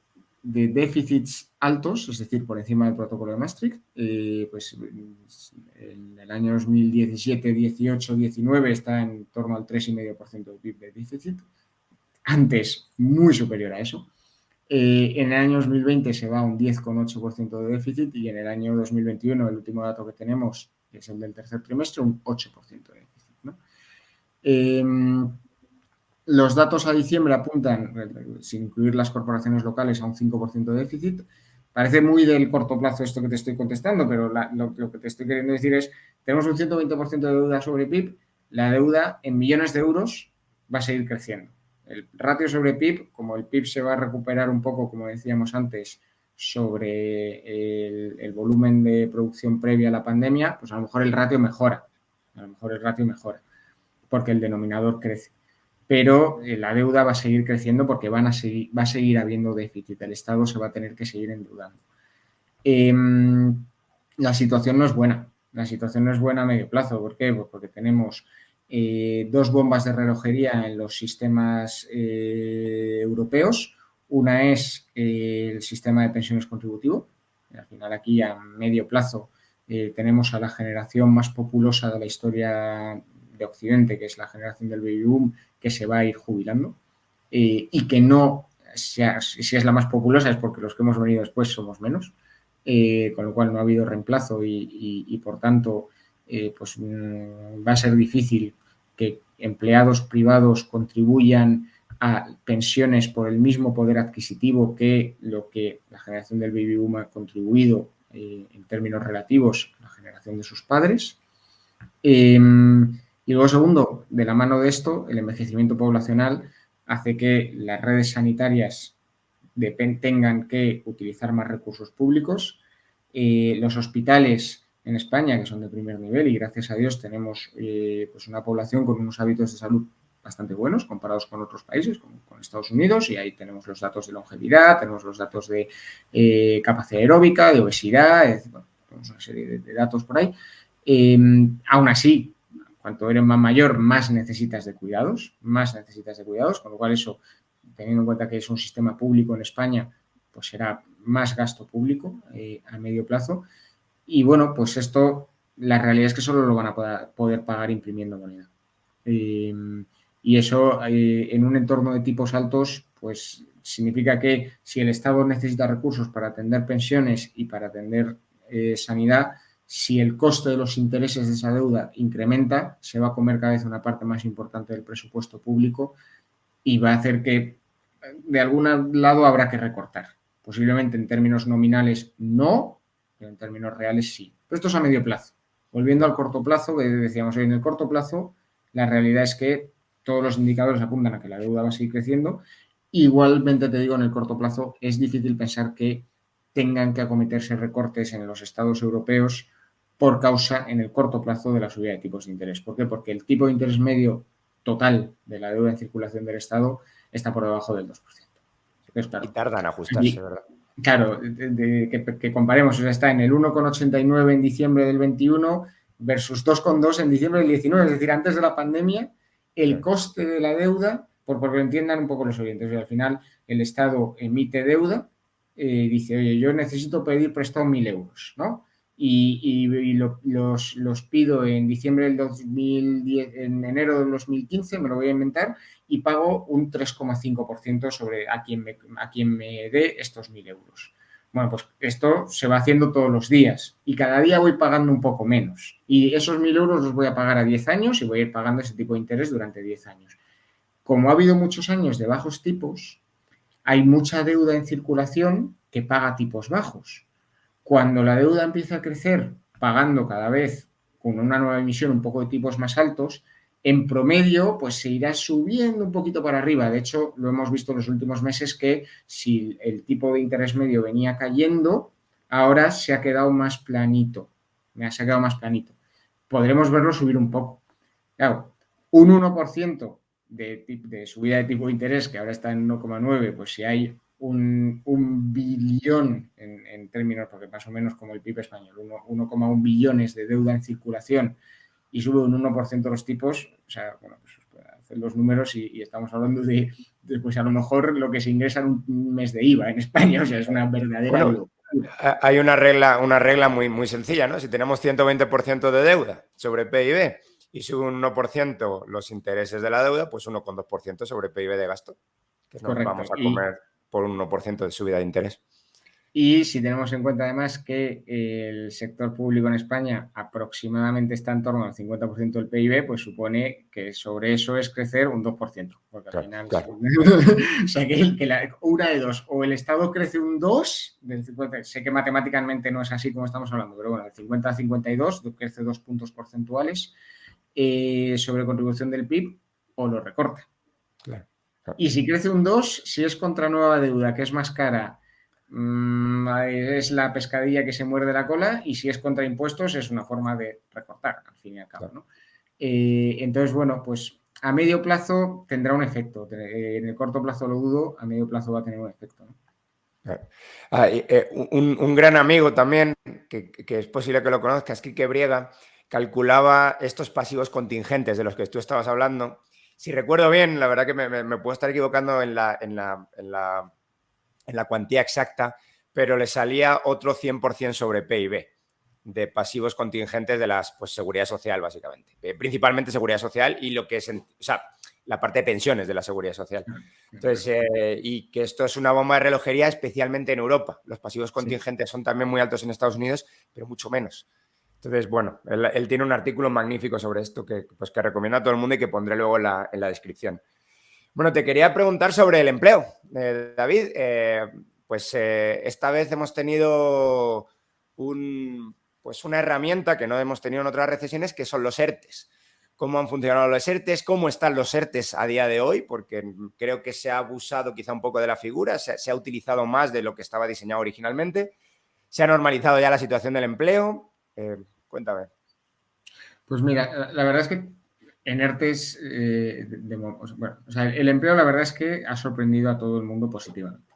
déficits altos, es decir, por encima del protocolo de Maastricht. Pues en el año 2017, 18, 19 está en torno al 3,5% del PIB de déficit. Antes, muy superior a eso. En el año 2020 se va a un 10,8% de déficit y en el año 2021, el último dato que tenemos, que es el del tercer trimestre, un 8% de déficit, ¿no? Los datos a diciembre apuntan, sin incluir las corporaciones locales, a un 5% de déficit. Parece muy del corto plazo esto que te estoy contestando, pero lo que te estoy queriendo decir es, tenemos un 120% de deuda sobre PIB, la deuda en millones de euros va a seguir creciendo. El ratio sobre PIB, como el PIB se va a recuperar un poco, como decíamos antes, sobre el volumen de producción previa a la pandemia, pues a lo mejor el ratio mejora, A lo mejor el ratio mejora porque el denominador crece. Pero la deuda va a seguir creciendo porque va a seguir habiendo déficit. El Estado se va a tener que seguir endeudando. La situación no es buena. La situación no es buena a medio plazo. ¿Por qué? Pues porque tenemos dos bombas de relojería en los sistemas europeos. Una es el sistema de pensiones contributivo. Al final aquí a medio plazo tenemos a la generación más populosa de la historia de Occidente, que es la generación del baby boom, que se va a ir jubilando y que no, si es la más populosa es porque los que hemos venido después somos menos, con lo cual no ha habido reemplazo y por tanto pues va a ser difícil que empleados privados contribuyan a pensiones por el mismo poder adquisitivo que lo que la generación del baby boom ha contribuido en términos relativos a la generación de sus padres. Y luego, segundo, de la mano de esto, el envejecimiento poblacional hace que las redes sanitarias tengan que utilizar más recursos públicos. Los hospitales en España, que son de primer nivel, y gracias a Dios tenemos pues una población con unos hábitos de salud bastante buenos comparados con otros países, como con Estados Unidos, y ahí tenemos los datos de longevidad, tenemos los datos de capacidad aeróbica, de obesidad, bueno, tenemos una serie de datos por ahí. Aún así, cuanto eres más mayor, más necesitas de cuidados, con lo cual eso, teniendo en cuenta que es un sistema público en España, pues será más gasto público a medio plazo. Y bueno, pues esto, la realidad es que solo lo van a poder pagar imprimiendo moneda. Y eso en un entorno de tipos altos, pues significa que si el Estado necesita recursos para atender pensiones y para atender sanidad, si el coste de los intereses de esa deuda incrementa, se va a comer cada vez una parte más importante del presupuesto público y va a hacer que de algún lado habrá que recortar. Posiblemente en términos nominales no, pero en términos reales sí. Pero esto es a medio plazo. Volviendo al corto plazo, que decíamos hoy, en el corto plazo, la realidad es que todos los indicadores apuntan a que la deuda va a seguir creciendo. Igualmente te digo, en el corto plazo es difícil pensar que tengan que acometerse recortes en los estados europeos por causa, en el corto plazo, de la subida de tipos de interés. ¿Por qué? Porque el tipo de interés medio total de la deuda en circulación del Estado está por debajo del 2%. Entonces, claro,
Y tardan en ajustarse, ¿verdad?
Claro, que comparemos, o sea, está en el 1,89 en diciembre del 21 versus 2,2 en diciembre del 19, es decir, antes de la pandemia, el coste de la deuda, porque lo entiendan un poco los oyentes, al final el Estado emite deuda, dice, oye, yo necesito pedir prestado 1.000 euros, ¿no? Y los pido en diciembre del 2010, en enero del 2015, me lo voy a inventar, y pago un 3,5% sobre a quien me dé estos 1.000 euros. Bueno, pues esto se va haciendo todos los días y cada día voy pagando un poco menos. Y esos 1.000 euros los voy a pagar a 10 años y voy a ir pagando ese tipo de interés durante 10 años. Como ha habido muchos años de bajos tipos, hay mucha deuda en circulación que paga tipos bajos. Cuando la deuda empieza a crecer, pagando cada vez con una nueva emisión un poco de tipos más altos, en promedio, pues se irá subiendo un poquito para arriba. De hecho, lo hemos visto en los últimos meses que si el tipo de interés medio venía cayendo, ahora se ha quedado más planito. Podremos verlo subir un poco. Claro, un 1% de subida de tipo de interés, que ahora está en 1,9, pues si hay un billón en términos, porque más o menos como el PIB español, 1,1 billones de deuda en circulación y sube un 1% los tipos, o sea, bueno, pues hacer los números y estamos hablando de, pues a lo mejor lo que se ingresa en un mes de IVA en España, o sea, es una verdadera locura.
Hay una regla muy, muy sencilla, ¿no? Si tenemos 120% de deuda sobre PIB y sube un 1% los intereses de la deuda, pues 1,2% sobre PIB de gasto, que nos
Correcto.
vamos a comer por un 1% de subida de interés.
Y si tenemos en cuenta además que el sector público en España aproximadamente está en torno al 50% del PIB, pues supone que sobre eso es crecer un 2%. Porque al final,
claro.
O sea, que una de dos, o el Estado crece un 2, del 50, sé que matemáticamente no es así como estamos hablando, pero bueno, del 50 a 52 crece 2 puntos porcentuales sobre contribución del PIB, o lo recorta.
Claro.
Y si crece un 2, si es contra nueva deuda, que es más cara, es la pescadilla que se muerde la cola, y si es contra impuestos es una forma de recortar, al fin y al cabo, ¿no? Entonces, bueno, pues a medio plazo tendrá un efecto. En el corto plazo lo dudo, a medio plazo va a tener un efecto, ¿no?
Un gran amigo también, que es posible que lo conozcas, Quique Briega, calculaba estos pasivos contingentes de los que tú estabas hablando. Si recuerdo bien, la verdad que me puedo estar equivocando en la cuantía exacta, pero le salía otro 100% sobre PIB de pasivos contingentes de las, pues, seguridad social, básicamente. Principalmente seguridad social y lo que es, o sea, la parte de pensiones de la seguridad social. Entonces, y que esto es una bomba de relojería, especialmente en Europa. Los pasivos contingentes son también muy altos en Estados Unidos, pero mucho menos. Entonces, bueno, él tiene un artículo magnífico sobre esto pues, que recomiendo a todo el mundo y que pondré luego en la descripción. Bueno, te quería preguntar sobre el empleo, David. Esta vez hemos tenido pues una herramienta que no hemos tenido en otras recesiones, que son los ERTES. ¿Cómo han funcionado los ERTES? ¿Cómo están los ERTES a día de hoy? Porque creo que se ha abusado quizá un poco de la figura, se ha utilizado más de lo que estaba diseñado originalmente. ¿Se ha normalizado ya la situación del empleo? Cuéntame.
Pues mira, la verdad es que en ERTES, bueno, o sea, el empleo la verdad es que ha sorprendido a todo el mundo positivamente.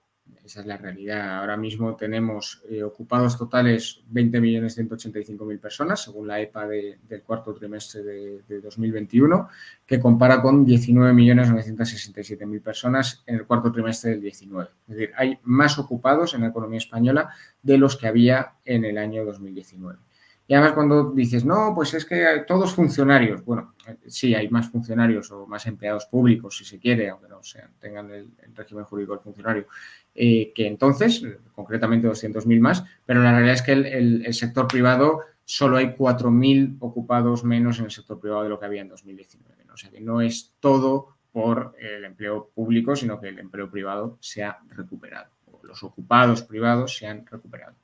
Esa es la realidad. Ahora mismo tenemos ocupados totales 20.185.000 personas, según la EPA del cuarto trimestre de 2021, que compara con 19.967.000 personas en el cuarto trimestre del 19. Es decir, hay más ocupados en la economía española de los que había en el año 2019. Y además cuando dices, no, pues es que todos funcionarios, bueno, sí, hay más funcionarios o más empleados públicos, si se quiere, aunque no sean, tengan el régimen jurídico del funcionario, que entonces, concretamente 200.000 más, pero la realidad es que el sector privado solo hay 4.000 ocupados menos en el sector privado de lo que había en 2019, ¿no? O sea que no es todo por el empleo público, sino que el empleo privado se ha recuperado, o los ocupados privados se han recuperado.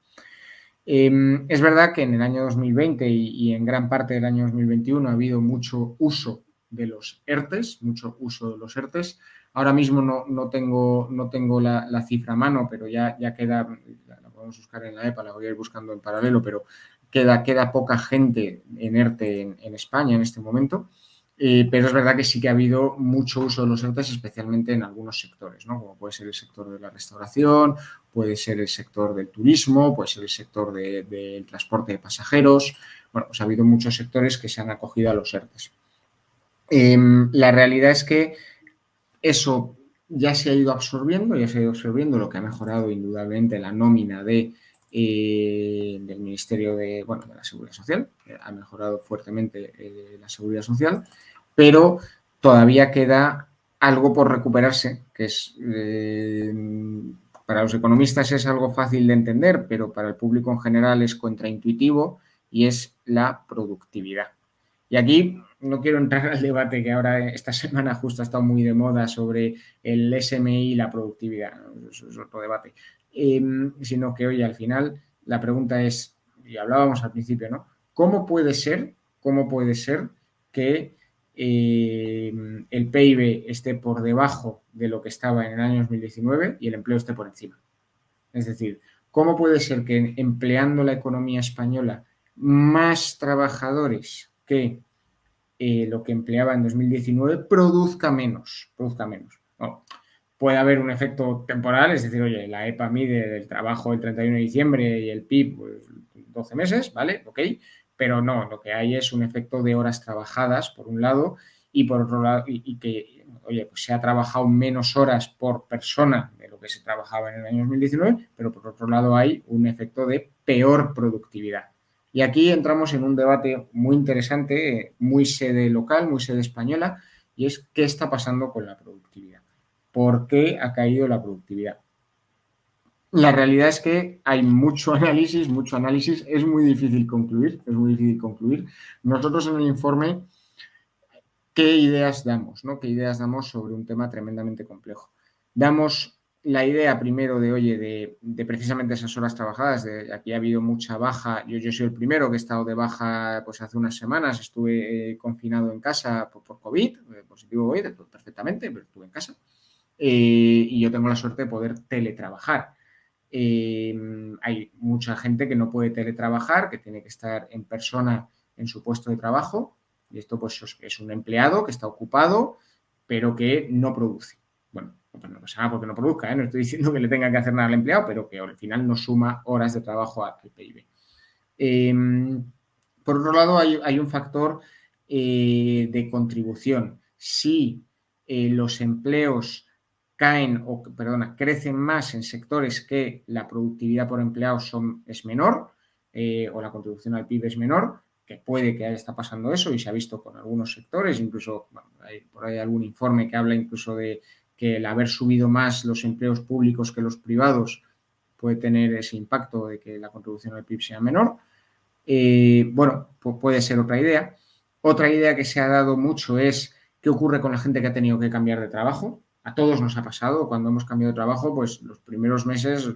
Es verdad que en el año 2020 y en gran parte del año 2021 ha habido mucho uso de los ERTES, mucho uso de los ERTES. Ahora mismo no tengo la cifra a mano, pero ya queda, la podemos buscar en la EPA, la voy a ir buscando en paralelo, pero queda poca gente en ERTE en España en este momento. Pero es verdad que sí que ha habido mucho uso de los ERTES, especialmente en algunos sectores, ¿no? Como puede ser el sector de la restauración, puede ser el sector del turismo, puede ser el sector del transporte de pasajeros. Bueno, pues ha habido muchos sectores que se han acogido a los ERTES. La realidad es que eso ya se ha ido absorbiendo, lo que ha mejorado indudablemente la nómina del Ministerio de la Seguridad Social, ha mejorado fuertemente la Seguridad Social, pero todavía queda algo por recuperarse, que es, para los economistas es algo fácil de entender, pero para el público en general es contraintuitivo, y es la productividad. Y aquí no quiero entrar al debate que ahora esta semana justo ha estado muy de moda sobre el SMI y la productividad, ¿no? Eso es otro debate. Sino que, oye, al final la pregunta es, y hablábamos al principio, ¿no? ¿Cómo puede ser que el PIB esté por debajo de lo que estaba en el año 2019 y el empleo esté por encima? Es decir, ¿cómo puede ser que empleando la economía española más trabajadores que lo que empleaba en 2019 produzca menos? No, puede haber un efecto temporal, es decir, oye, la EPA mide el trabajo el 31 de diciembre y el PIB pues, 12 meses, ¿vale? Ok, pero no, lo que hay es un efecto de horas trabajadas, por un lado, y por otro lado, y que, oye, pues se ha trabajado menos horas por persona de lo que se trabajaba en el año 2019, pero por otro lado hay un efecto de peor productividad. Y aquí entramos en un debate muy interesante, muy sede local, muy sede española, y es qué está pasando con la productividad. ¿Por qué ha caído la productividad? La realidad es que hay mucho análisis, es muy difícil concluir, Nosotros en el informe, ¿qué ideas damos? ¿No? ¿Qué ideas damos sobre un tema tremendamente complejo? Damos la idea primero de, oye, de precisamente esas horas trabajadas, de aquí ha habido mucha baja. Yo soy el primero que he estado de baja pues hace unas semanas, estuve confinado en casa por COVID, positivo COVID, perfectamente, pero estuve en casa. Y yo tengo la suerte de poder teletrabajar. Hay mucha gente que no puede teletrabajar, que tiene que estar en persona en su puesto de trabajo, Y esto pues es un empleado que está ocupado, pero que no produce. Bueno, pues no pasa nada porque no produzca, ¿eh? No estoy diciendo que le tenga que hacer nada al empleado, pero que al final no suma horas de trabajo al PIB. Por otro lado, hay un factor de contribución. Si los empleos crecen más en sectores que la productividad por empleado es menor, o la contribución al PIB es menor, que puede que está pasando eso y se ha visto con algunos sectores, incluso bueno, hay por ahí algún informe que habla incluso de que el haber subido más los empleos públicos que los privados puede tener ese impacto de que la contribución al PIB sea menor. Bueno, pues puede ser otra idea. Otra idea que se ha dado mucho es qué ocurre con la gente que ha tenido que cambiar de trabajo. A todos nos ha pasado, cuando hemos cambiado de trabajo, pues los primeros meses,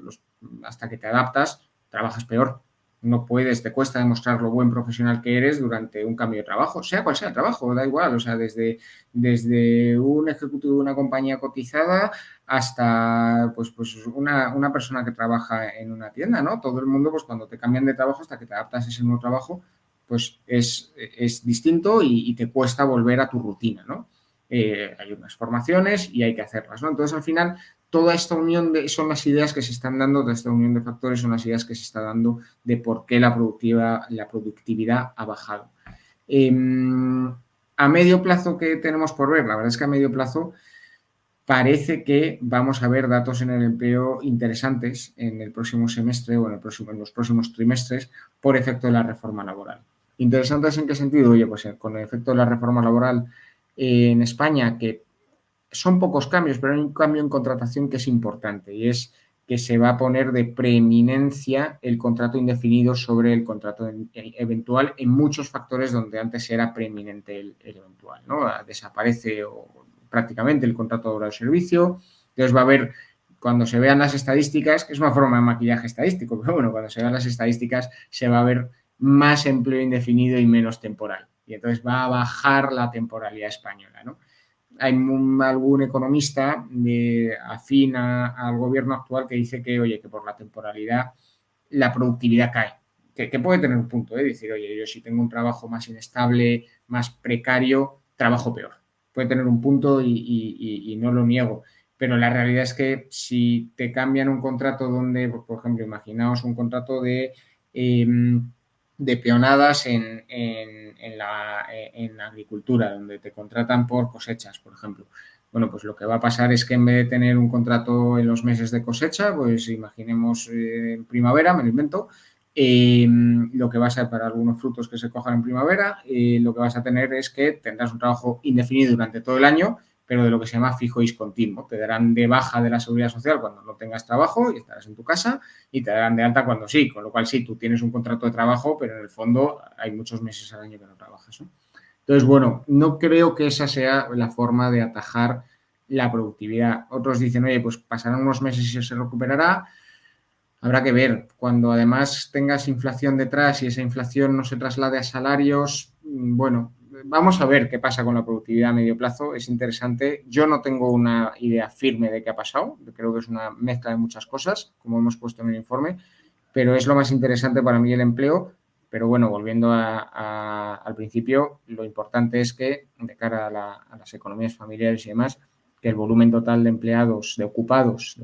hasta que te adaptas, trabajas peor. No puedes, te cuesta demostrar lo buen profesional que eres durante un cambio de trabajo, sea cual sea el trabajo, da igual, o sea, desde un ejecutivo de una compañía cotizada hasta pues una persona que trabaja en una tienda, ¿no? Todo el mundo, pues cuando te cambian de trabajo hasta que te adaptas a ese nuevo trabajo, pues es distinto y te cuesta volver a tu rutina, ¿no? Hay unas formaciones y hay que hacerlas, ¿no? Entonces, al final, toda esta unión son las ideas que se están dando, toda esta unión de factores son las ideas que se está dando de por qué la productividad ha bajado. A medio plazo, ¿qué tenemos por ver? La verdad es que a medio plazo parece que vamos a ver datos en el empleo interesantes en el próximo semestre o en los próximos trimestres por efecto de la reforma laboral. ¿Interesantes en qué sentido? Oye, pues con el efecto de la reforma laboral en España, que son pocos cambios, pero hay un cambio en contratación que es importante y es que se va a poner de preeminencia el contrato indefinido sobre el contrato eventual en muchos factores donde antes era preeminente el eventual, ¿no? Desaparece prácticamente el contrato de obra o servicio, entonces va a haber, cuando se vean las estadísticas, que es una forma de maquillaje estadístico, pero bueno, cuando se vean las estadísticas se va a ver más empleo indefinido y menos temporal, y entonces va a bajar la temporalidad española, ¿no? Hay algún economista afín al gobierno actual que dice que, oye, que por la temporalidad la productividad cae. Que puede tener un punto, ¿eh? Decir, oye, yo si tengo un trabajo más inestable, más precario, trabajo peor. Puede tener un punto y no lo niego. Pero la realidad es que si te cambian un contrato donde, por ejemplo, imaginaos un contrato de peonadas en la agricultura, donde te contratan por cosechas, por ejemplo. Bueno, pues lo que va a pasar es que en vez de tener un contrato en los meses de cosecha, pues imaginemos en primavera, me lo invento, lo que vas a para algunos frutos que se cojan en primavera, lo que vas a tener es que tendrás un trabajo indefinido durante todo el año, pero de lo que se llama fijo discontinuo. Te darán de baja de la seguridad social cuando no tengas trabajo y estarás en tu casa y te darán de alta cuando sí, con lo cual sí, tú tienes un contrato de trabajo, pero en el fondo hay muchos meses al año que no trabajas, ¿no? Entonces, bueno, no creo que esa sea la forma de atajar la productividad. Otros dicen, oye, pues pasarán unos meses y se recuperará. Habrá que ver. Cuando además tengas inflación detrás y esa inflación no se traslade a salarios, bueno, vamos a ver qué pasa con la productividad a medio plazo. Es interesante. Yo no tengo una idea firme de qué ha pasado. Creo que es una mezcla de muchas cosas, como hemos puesto en el informe, pero es lo más interesante para mí el empleo. Pero bueno, volviendo al principio, lo importante es que, de cara a las economías familiares y demás, que el volumen total de empleados, de ocupados,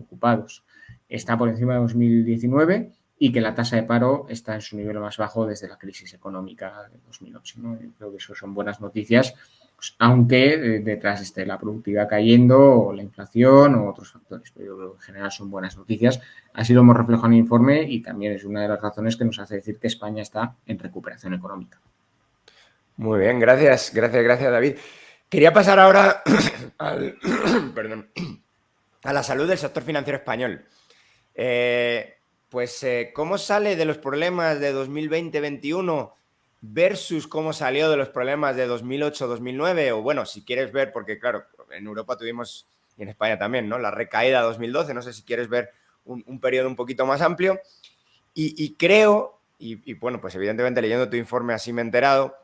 está por encima de 2019 y que la tasa de paro está en su nivel más bajo desde la crisis económica de 2008, ¿no? Yo creo que eso son buenas noticias, pues, aunque detrás esté la productividad cayendo o la inflación o otros factores, pero yo creo que en general son buenas noticias. Así lo hemos reflejado en el informe y también es una de las razones que nos hace decir que España está en recuperación económica.
Muy bien, gracias, David. Quería pasar ahora perdón, a la salud del sector financiero español. ¿Cómo sale de los problemas de 2020-21 versus cómo salió de los problemas de 2008-2009? O bueno, si quieres ver, porque claro, en Europa tuvimos, y en España también, ¿no? La recaída 2012, no sé si quieres ver un periodo un poquito más amplio. Y creo, y bueno, pues evidentemente leyendo tu informe así me he enterado,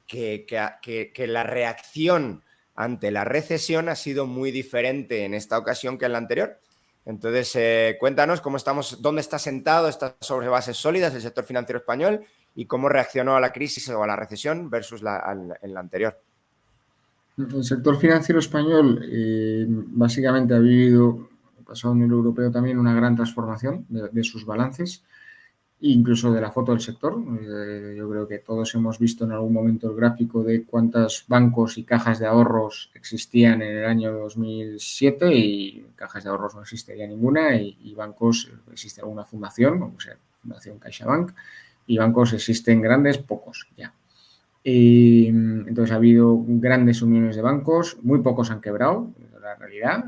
que la reacción ante la recesión ha sido muy diferente en esta ocasión que en la anterior. Entonces, cuéntanos cómo estamos, dónde está sentado, está sobre bases sólidas el sector financiero español y cómo reaccionó a la crisis o a la recesión versus en la anterior.
El sector financiero español básicamente ha vivido, pasado en el europeo también, una gran transformación de sus balances, incluso de la foto del sector. Yo creo que todos hemos visto en algún momento el gráfico de cuántos bancos y cajas de ahorros existían en el año 2007 y cajas de ahorros no existiría ninguna y bancos, existe alguna fundación, como sea Fundación CaixaBank, y bancos existen grandes, pocos ya. Y entonces ha habido grandes uniones de bancos, muy pocos han quebrado, la realidad,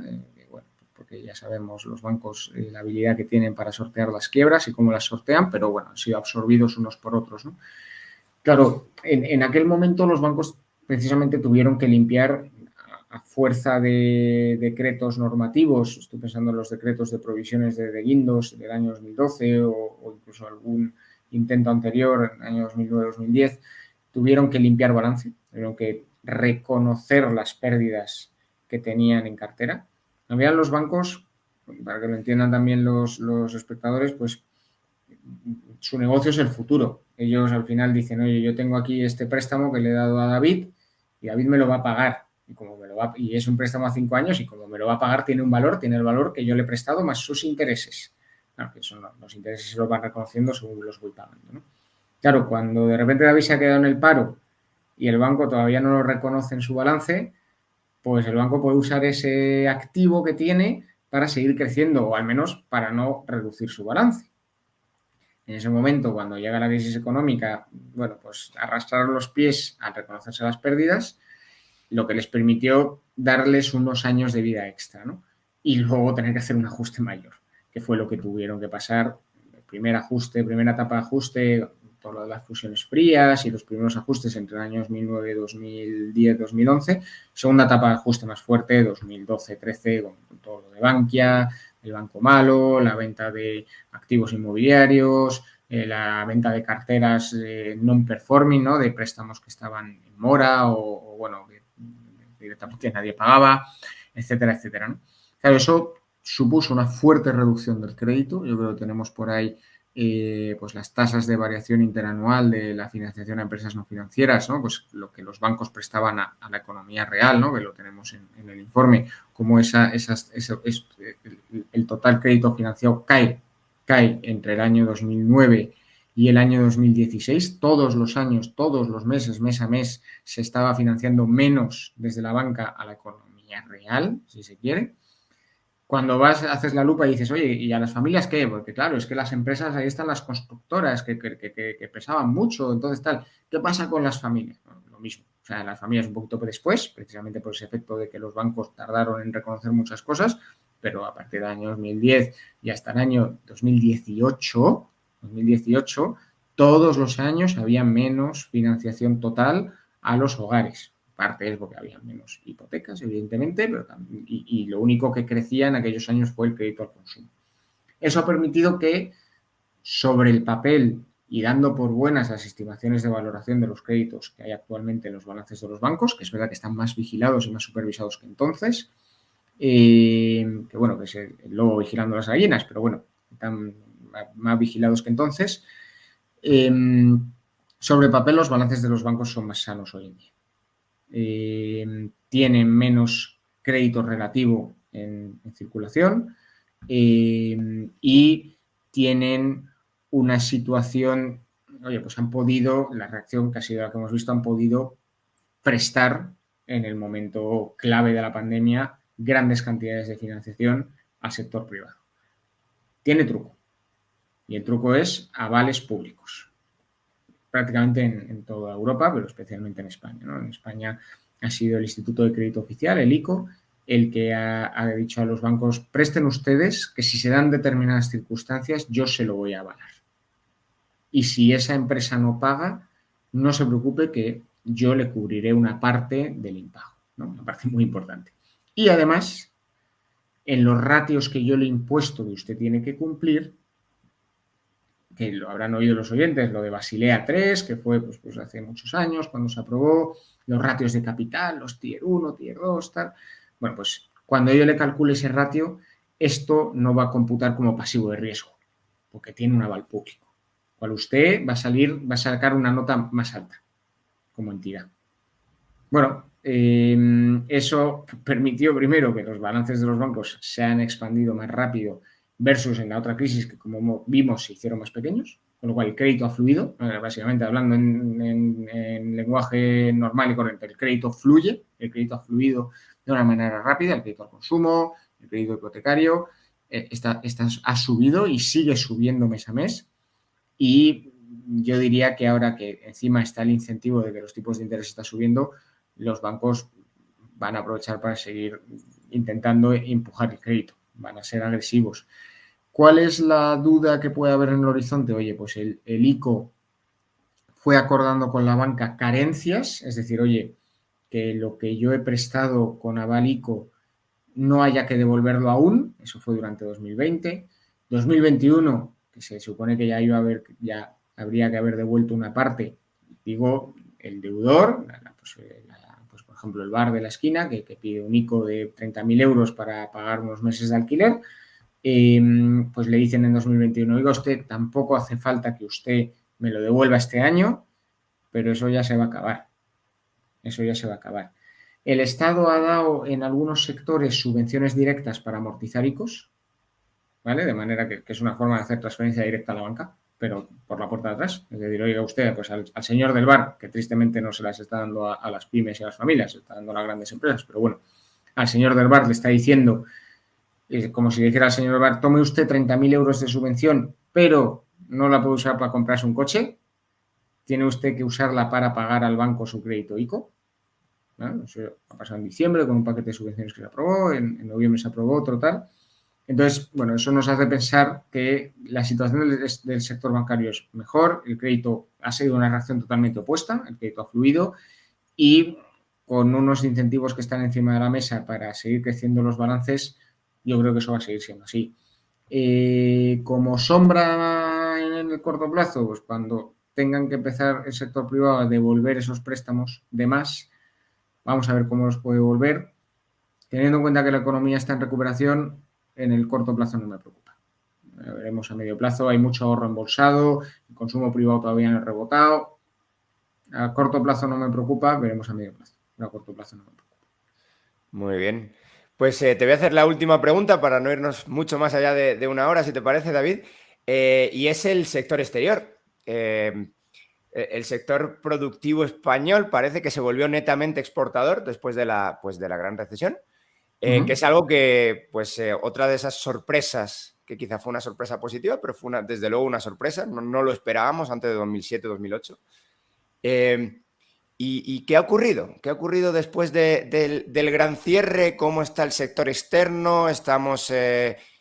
bueno, porque ya sabemos los bancos la habilidad que tienen para sortear las quiebras y cómo las sortean, pero bueno, han sido absorbidos unos por otros, ¿no? Claro, en aquel momento los bancos precisamente tuvieron que limpiar a fuerza de decretos normativos, estoy pensando en los decretos de provisiones de guindos del año 2012 o incluso algún intento anterior en el año 2009-2010, tuvieron que limpiar balance, tuvieron que reconocer las pérdidas que tenían en cartera. También los bancos, para que lo entiendan también los espectadores, pues su negocio es el futuro. Ellos al final dicen, oye, yo tengo aquí este préstamo que le he dado a David y David me lo va a pagar. Y es un préstamo a 5 años y como me lo va a pagar tiene un valor, tiene el valor que yo le he prestado más sus intereses. Claro, que son los intereses se los van reconociendo según los voy pagando, ¿no? Claro, cuando de repente David se ha quedado en el paro y el banco todavía no lo reconoce en su balance, pues el banco puede usar ese activo que tiene para seguir creciendo o al menos para no reducir su balance. En ese momento, cuando llega la crisis económica, bueno, pues arrastraron los pies al reconocerse las pérdidas, lo que les permitió darles unos años de vida extra, ¿no? Y luego tener que hacer un ajuste mayor, que fue lo que tuvieron que pasar. Primer ajuste, primera etapa de ajuste, todas las fusiones frías y los primeros ajustes entre los años 2009, 2010, 2011. Segunda etapa de ajuste más fuerte, 2012, 13, con todo lo de Bankia, el Banco Malo, la venta de activos inmobiliarios, la venta de carteras non-performing, ¿no? De préstamos que estaban en mora o bueno, que directamente nadie pagaba, etcétera, etcétera, ¿no? Claro, eso supuso una fuerte reducción del crédito. Yo creo que tenemos por ahí pues las tasas de variación interanual de la financiación a empresas no financieras, ¿no? Pues lo que los bancos prestaban a la economía real, ¿no? Que lo tenemos en el informe, como el total crédito financiado cae entre el año 2009 y el año 2016. Todos los años, todos los meses, mes a mes, se estaba financiando menos desde la banca a la economía real, si se quiere. Cuando haces la lupa y dices, oye, ¿y a las familias qué? Porque claro, es que las empresas, ahí están las constructoras que pesaban mucho, entonces tal. ¿Qué pasa con las familias? Bueno, lo mismo. O sea, las familias un poquito después, precisamente por ese efecto de que los bancos tardaron en reconocer muchas cosas, pero a partir del año 2010 y hasta el año 2018, todos los años había menos financiación total a los hogares. Parte es porque había menos hipotecas, evidentemente, pero también, y lo único que crecía en aquellos años fue el crédito al consumo. Eso ha permitido que, sobre el papel y dando por buenas las estimaciones de valoración de los créditos que hay actualmente en los balances de los bancos, que es verdad que están más vigilados y más supervisados que entonces, que bueno, que es el lobo vigilando las gallinas, pero bueno, están más vigilados que entonces. Sobre el papel, los balances de los bancos son más sanos hoy en día. Tienen menos crédito relativo en circulación y tienen una situación, oye, pues han podido, la reacción que ha sido la que hemos visto, han podido prestar en el momento clave de la pandemia grandes cantidades de financiación al sector privado. Tiene truco y el truco es avales públicos. Prácticamente en toda Europa, pero especialmente en España, ¿no? En España ha sido el Instituto de Crédito Oficial, el ICO, el que ha dicho a los bancos, presten ustedes que si se dan determinadas circunstancias, yo se lo voy a avalar. Y si esa empresa no paga, no se preocupe que yo le cubriré una parte del impago, ¿no? Una parte muy importante. Y además, en los ratios que yo le he impuesto que usted tiene que cumplir, que lo habrán oído los oyentes, lo de Basilea III, que fue pues hace muchos años cuando se aprobó, los ratios de capital, los tier 1, tier 2, tal. Bueno, pues cuando yo le calcule ese ratio, esto no va a computar como pasivo de riesgo, porque tiene un aval público. cual usted va a sacar una nota más alta como entidad. Bueno, eso permitió primero que los balances de los bancos se han expandido más rápido versus en la otra crisis que, como vimos, se hicieron más pequeños, con lo cual el crédito ha fluido, básicamente hablando en lenguaje normal y corriente, el crédito fluye, el crédito ha fluido de una manera rápida, el crédito al consumo, el crédito hipotecario, ha subido y sigue subiendo mes a mes. Y yo diría que ahora que encima está el incentivo de que los tipos de interés están subiendo, los bancos van a aprovechar para seguir intentando empujar el crédito, van a ser agresivos. ¿Cuál es la duda que puede haber en el horizonte? Oye, pues el ICO fue acordando con la banca carencias, es decir, oye, que lo que yo he prestado con aval ICO no haya que devolverlo aún, eso fue durante 2020. 2021, que se supone que ya habría que haber devuelto una parte, digo, el deudor, pues por ejemplo el bar de la esquina, que pide un ICO de 30.000 euros para pagar unos meses de alquiler, pues le dicen en 2021, oiga usted, tampoco hace falta que usted me lo devuelva este año, pero eso ya se va a acabar. Eso ya se va a acabar. El Estado ha dado en algunos sectores subvenciones directas para amortizar ICOs, ¿vale? De manera que es una forma de hacer transferencia directa a la banca, pero por la puerta de atrás. Es decir, oiga usted, pues al señor del bar, que tristemente no se las está dando a las pymes y a las familias, se está dando a las grandes empresas, pero bueno, al señor del bar le está diciendo, como si le dijera al señor del bar, tome usted 30.000 euros de subvención, pero no la puede usar para comprarse un coche, tiene usted que usarla para pagar al banco su crédito ICO. ¿No? Eso ha pasado en diciembre con un paquete de subvenciones que se aprobó, en noviembre se aprobó otro tal. Entonces, bueno, eso nos hace pensar que la situación del sector bancario es mejor, el crédito ha sido una reacción totalmente opuesta, el crédito ha fluido y con unos incentivos que están encima de la mesa para seguir creciendo los balances, yo creo que eso va a seguir siendo así. Como sombra en el corto plazo, pues cuando tengan que empezar el sector privado a devolver esos préstamos de más, vamos a ver cómo los puede volver. Teniendo en cuenta que la economía está en recuperación, en el corto plazo no me preocupa. Veremos a medio plazo, hay mucho ahorro embolsado, el consumo privado todavía no ha rebotado. A corto plazo no me preocupa, veremos a medio plazo. A corto plazo no me preocupa.
Muy bien. Pues te voy a hacer la última pregunta para no irnos mucho más allá de una hora, si te parece, David. Y es el sector exterior. El sector productivo español parece que se volvió netamente exportador después de la gran recesión, que es algo que, pues, otra de esas sorpresas, que quizá fue una sorpresa positiva, pero fue desde luego una sorpresa, no lo esperábamos antes de 2007-2008. ¿Y qué ha ocurrido? ¿Qué ha ocurrido después del gran cierre? ¿Cómo está el sector externo? ¿Estamos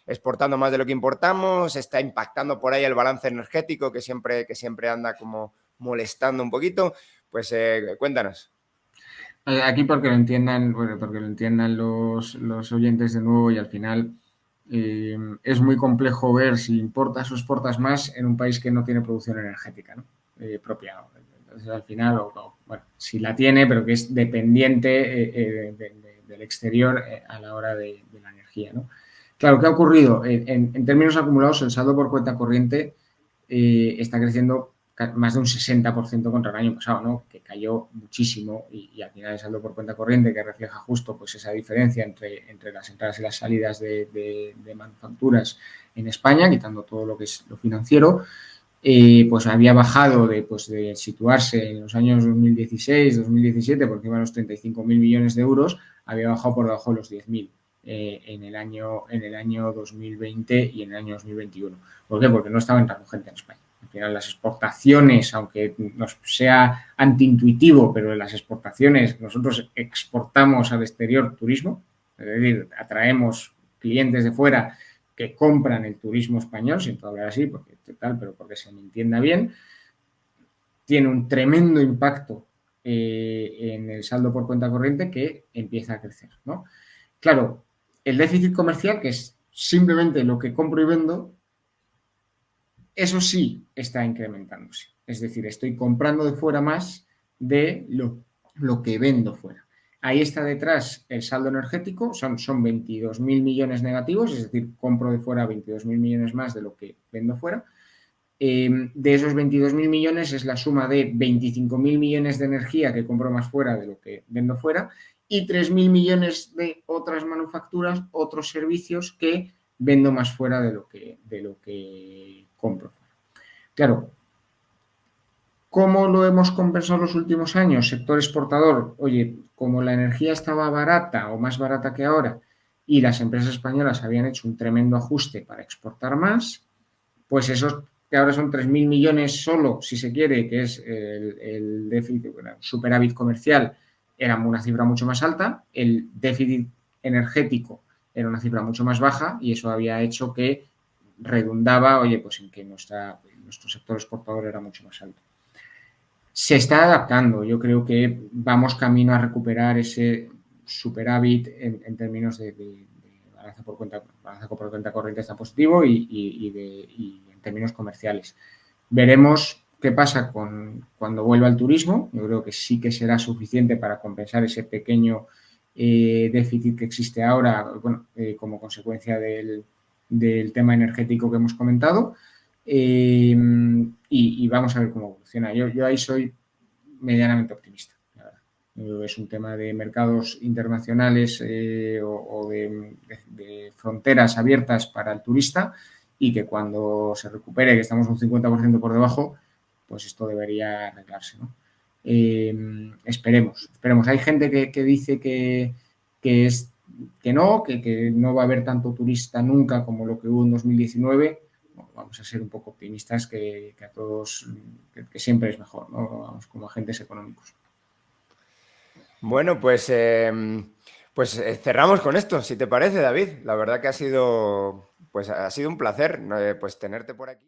exportando más de lo que importamos? ¿Está impactando por ahí el balance energético que siempre anda como molestando un poquito? Pues cuéntanos.
Aquí porque lo entiendan, bueno, porque lo entiendan los oyentes de nuevo y al final es muy complejo ver si importas o exportas más en un país que no tiene producción energética, ¿no? Propia. Entonces, al final, bueno, si la tiene, pero que es dependiente del exterior a la hora de la energía, ¿no? Claro, ¿qué ha ocurrido? En términos acumulados, el saldo por cuenta corriente está creciendo más de un 60% contra el año pasado, ¿no? Que cayó muchísimo y al final el saldo por cuenta corriente que refleja justo pues esa diferencia entre las entradas y las salidas de manufacturas en España, quitando todo lo que es lo financiero, pues había bajado de situarse en los años 2016, 2017 por encima de los 35.000 millones de euros, había bajado por debajo de los 10.000 en el año 2020 y en el año 2021. ¿Por qué? Porque no estaba entrando gente en España. Al final las exportaciones, aunque nos sea antiintuitivo, pero en las exportaciones nosotros exportamos al exterior turismo, es decir, atraemos clientes de fuera que compran el turismo español, siento hablar así, porque tal, pero porque se me entienda bien, tiene un tremendo impacto en el saldo por cuenta corriente que empieza a crecer, ¿no? Claro, el déficit comercial, que es simplemente lo que compro y vendo, eso sí está incrementándose. Es decir, estoy comprando de fuera más de lo que vendo fuera. Ahí está detrás el saldo energético, son 22.000 millones negativos, es decir, compro de fuera 22.000 millones más de lo que vendo fuera. De esos 22.000 millones es la suma de 25.000 millones de energía que compro más fuera de lo que vendo fuera y 3.000 millones de otras manufacturas, otros servicios que vendo más fuera de lo que compro. Claro, ¿cómo lo hemos compensado los últimos años? Sector exportador, oye, como la energía estaba barata o más barata que ahora y las empresas españolas habían hecho un tremendo ajuste para exportar más, pues esos que ahora son 3.000 millones solo, si se quiere, que es el déficit, bueno, superávit comercial, era una cifra mucho más alta, el déficit energético era una cifra mucho más baja y eso había hecho que redundaba, oye, pues en que nuestro sector exportador era mucho más alto. Se está adaptando, yo creo que vamos camino a recuperar ese superávit en términos de balanza por cuenta corriente está positivo y en términos comerciales. Veremos qué pasa cuando vuelva el turismo. Yo creo que sí que será suficiente para compensar ese pequeño déficit que existe ahora, bueno, como consecuencia del tema energético que hemos comentado. Y vamos a ver cómo evoluciona. Yo ahí soy medianamente optimista, la verdad. Es un tema de mercados internacionales o de fronteras abiertas para el turista y que cuando se recupere, que estamos un 50% por debajo, pues esto debería arreglarse, ¿no? Esperemos. Hay gente que dice que no va a haber tanto turista nunca como lo que hubo en 2019. Bueno, vamos a ser un poco optimistas que a todos, que siempre es mejor, ¿no? Vamos, como agentes económicos.
Bueno, pues cerramos con esto, si te parece, David. La verdad que ha sido un placer, pues tenerte por aquí.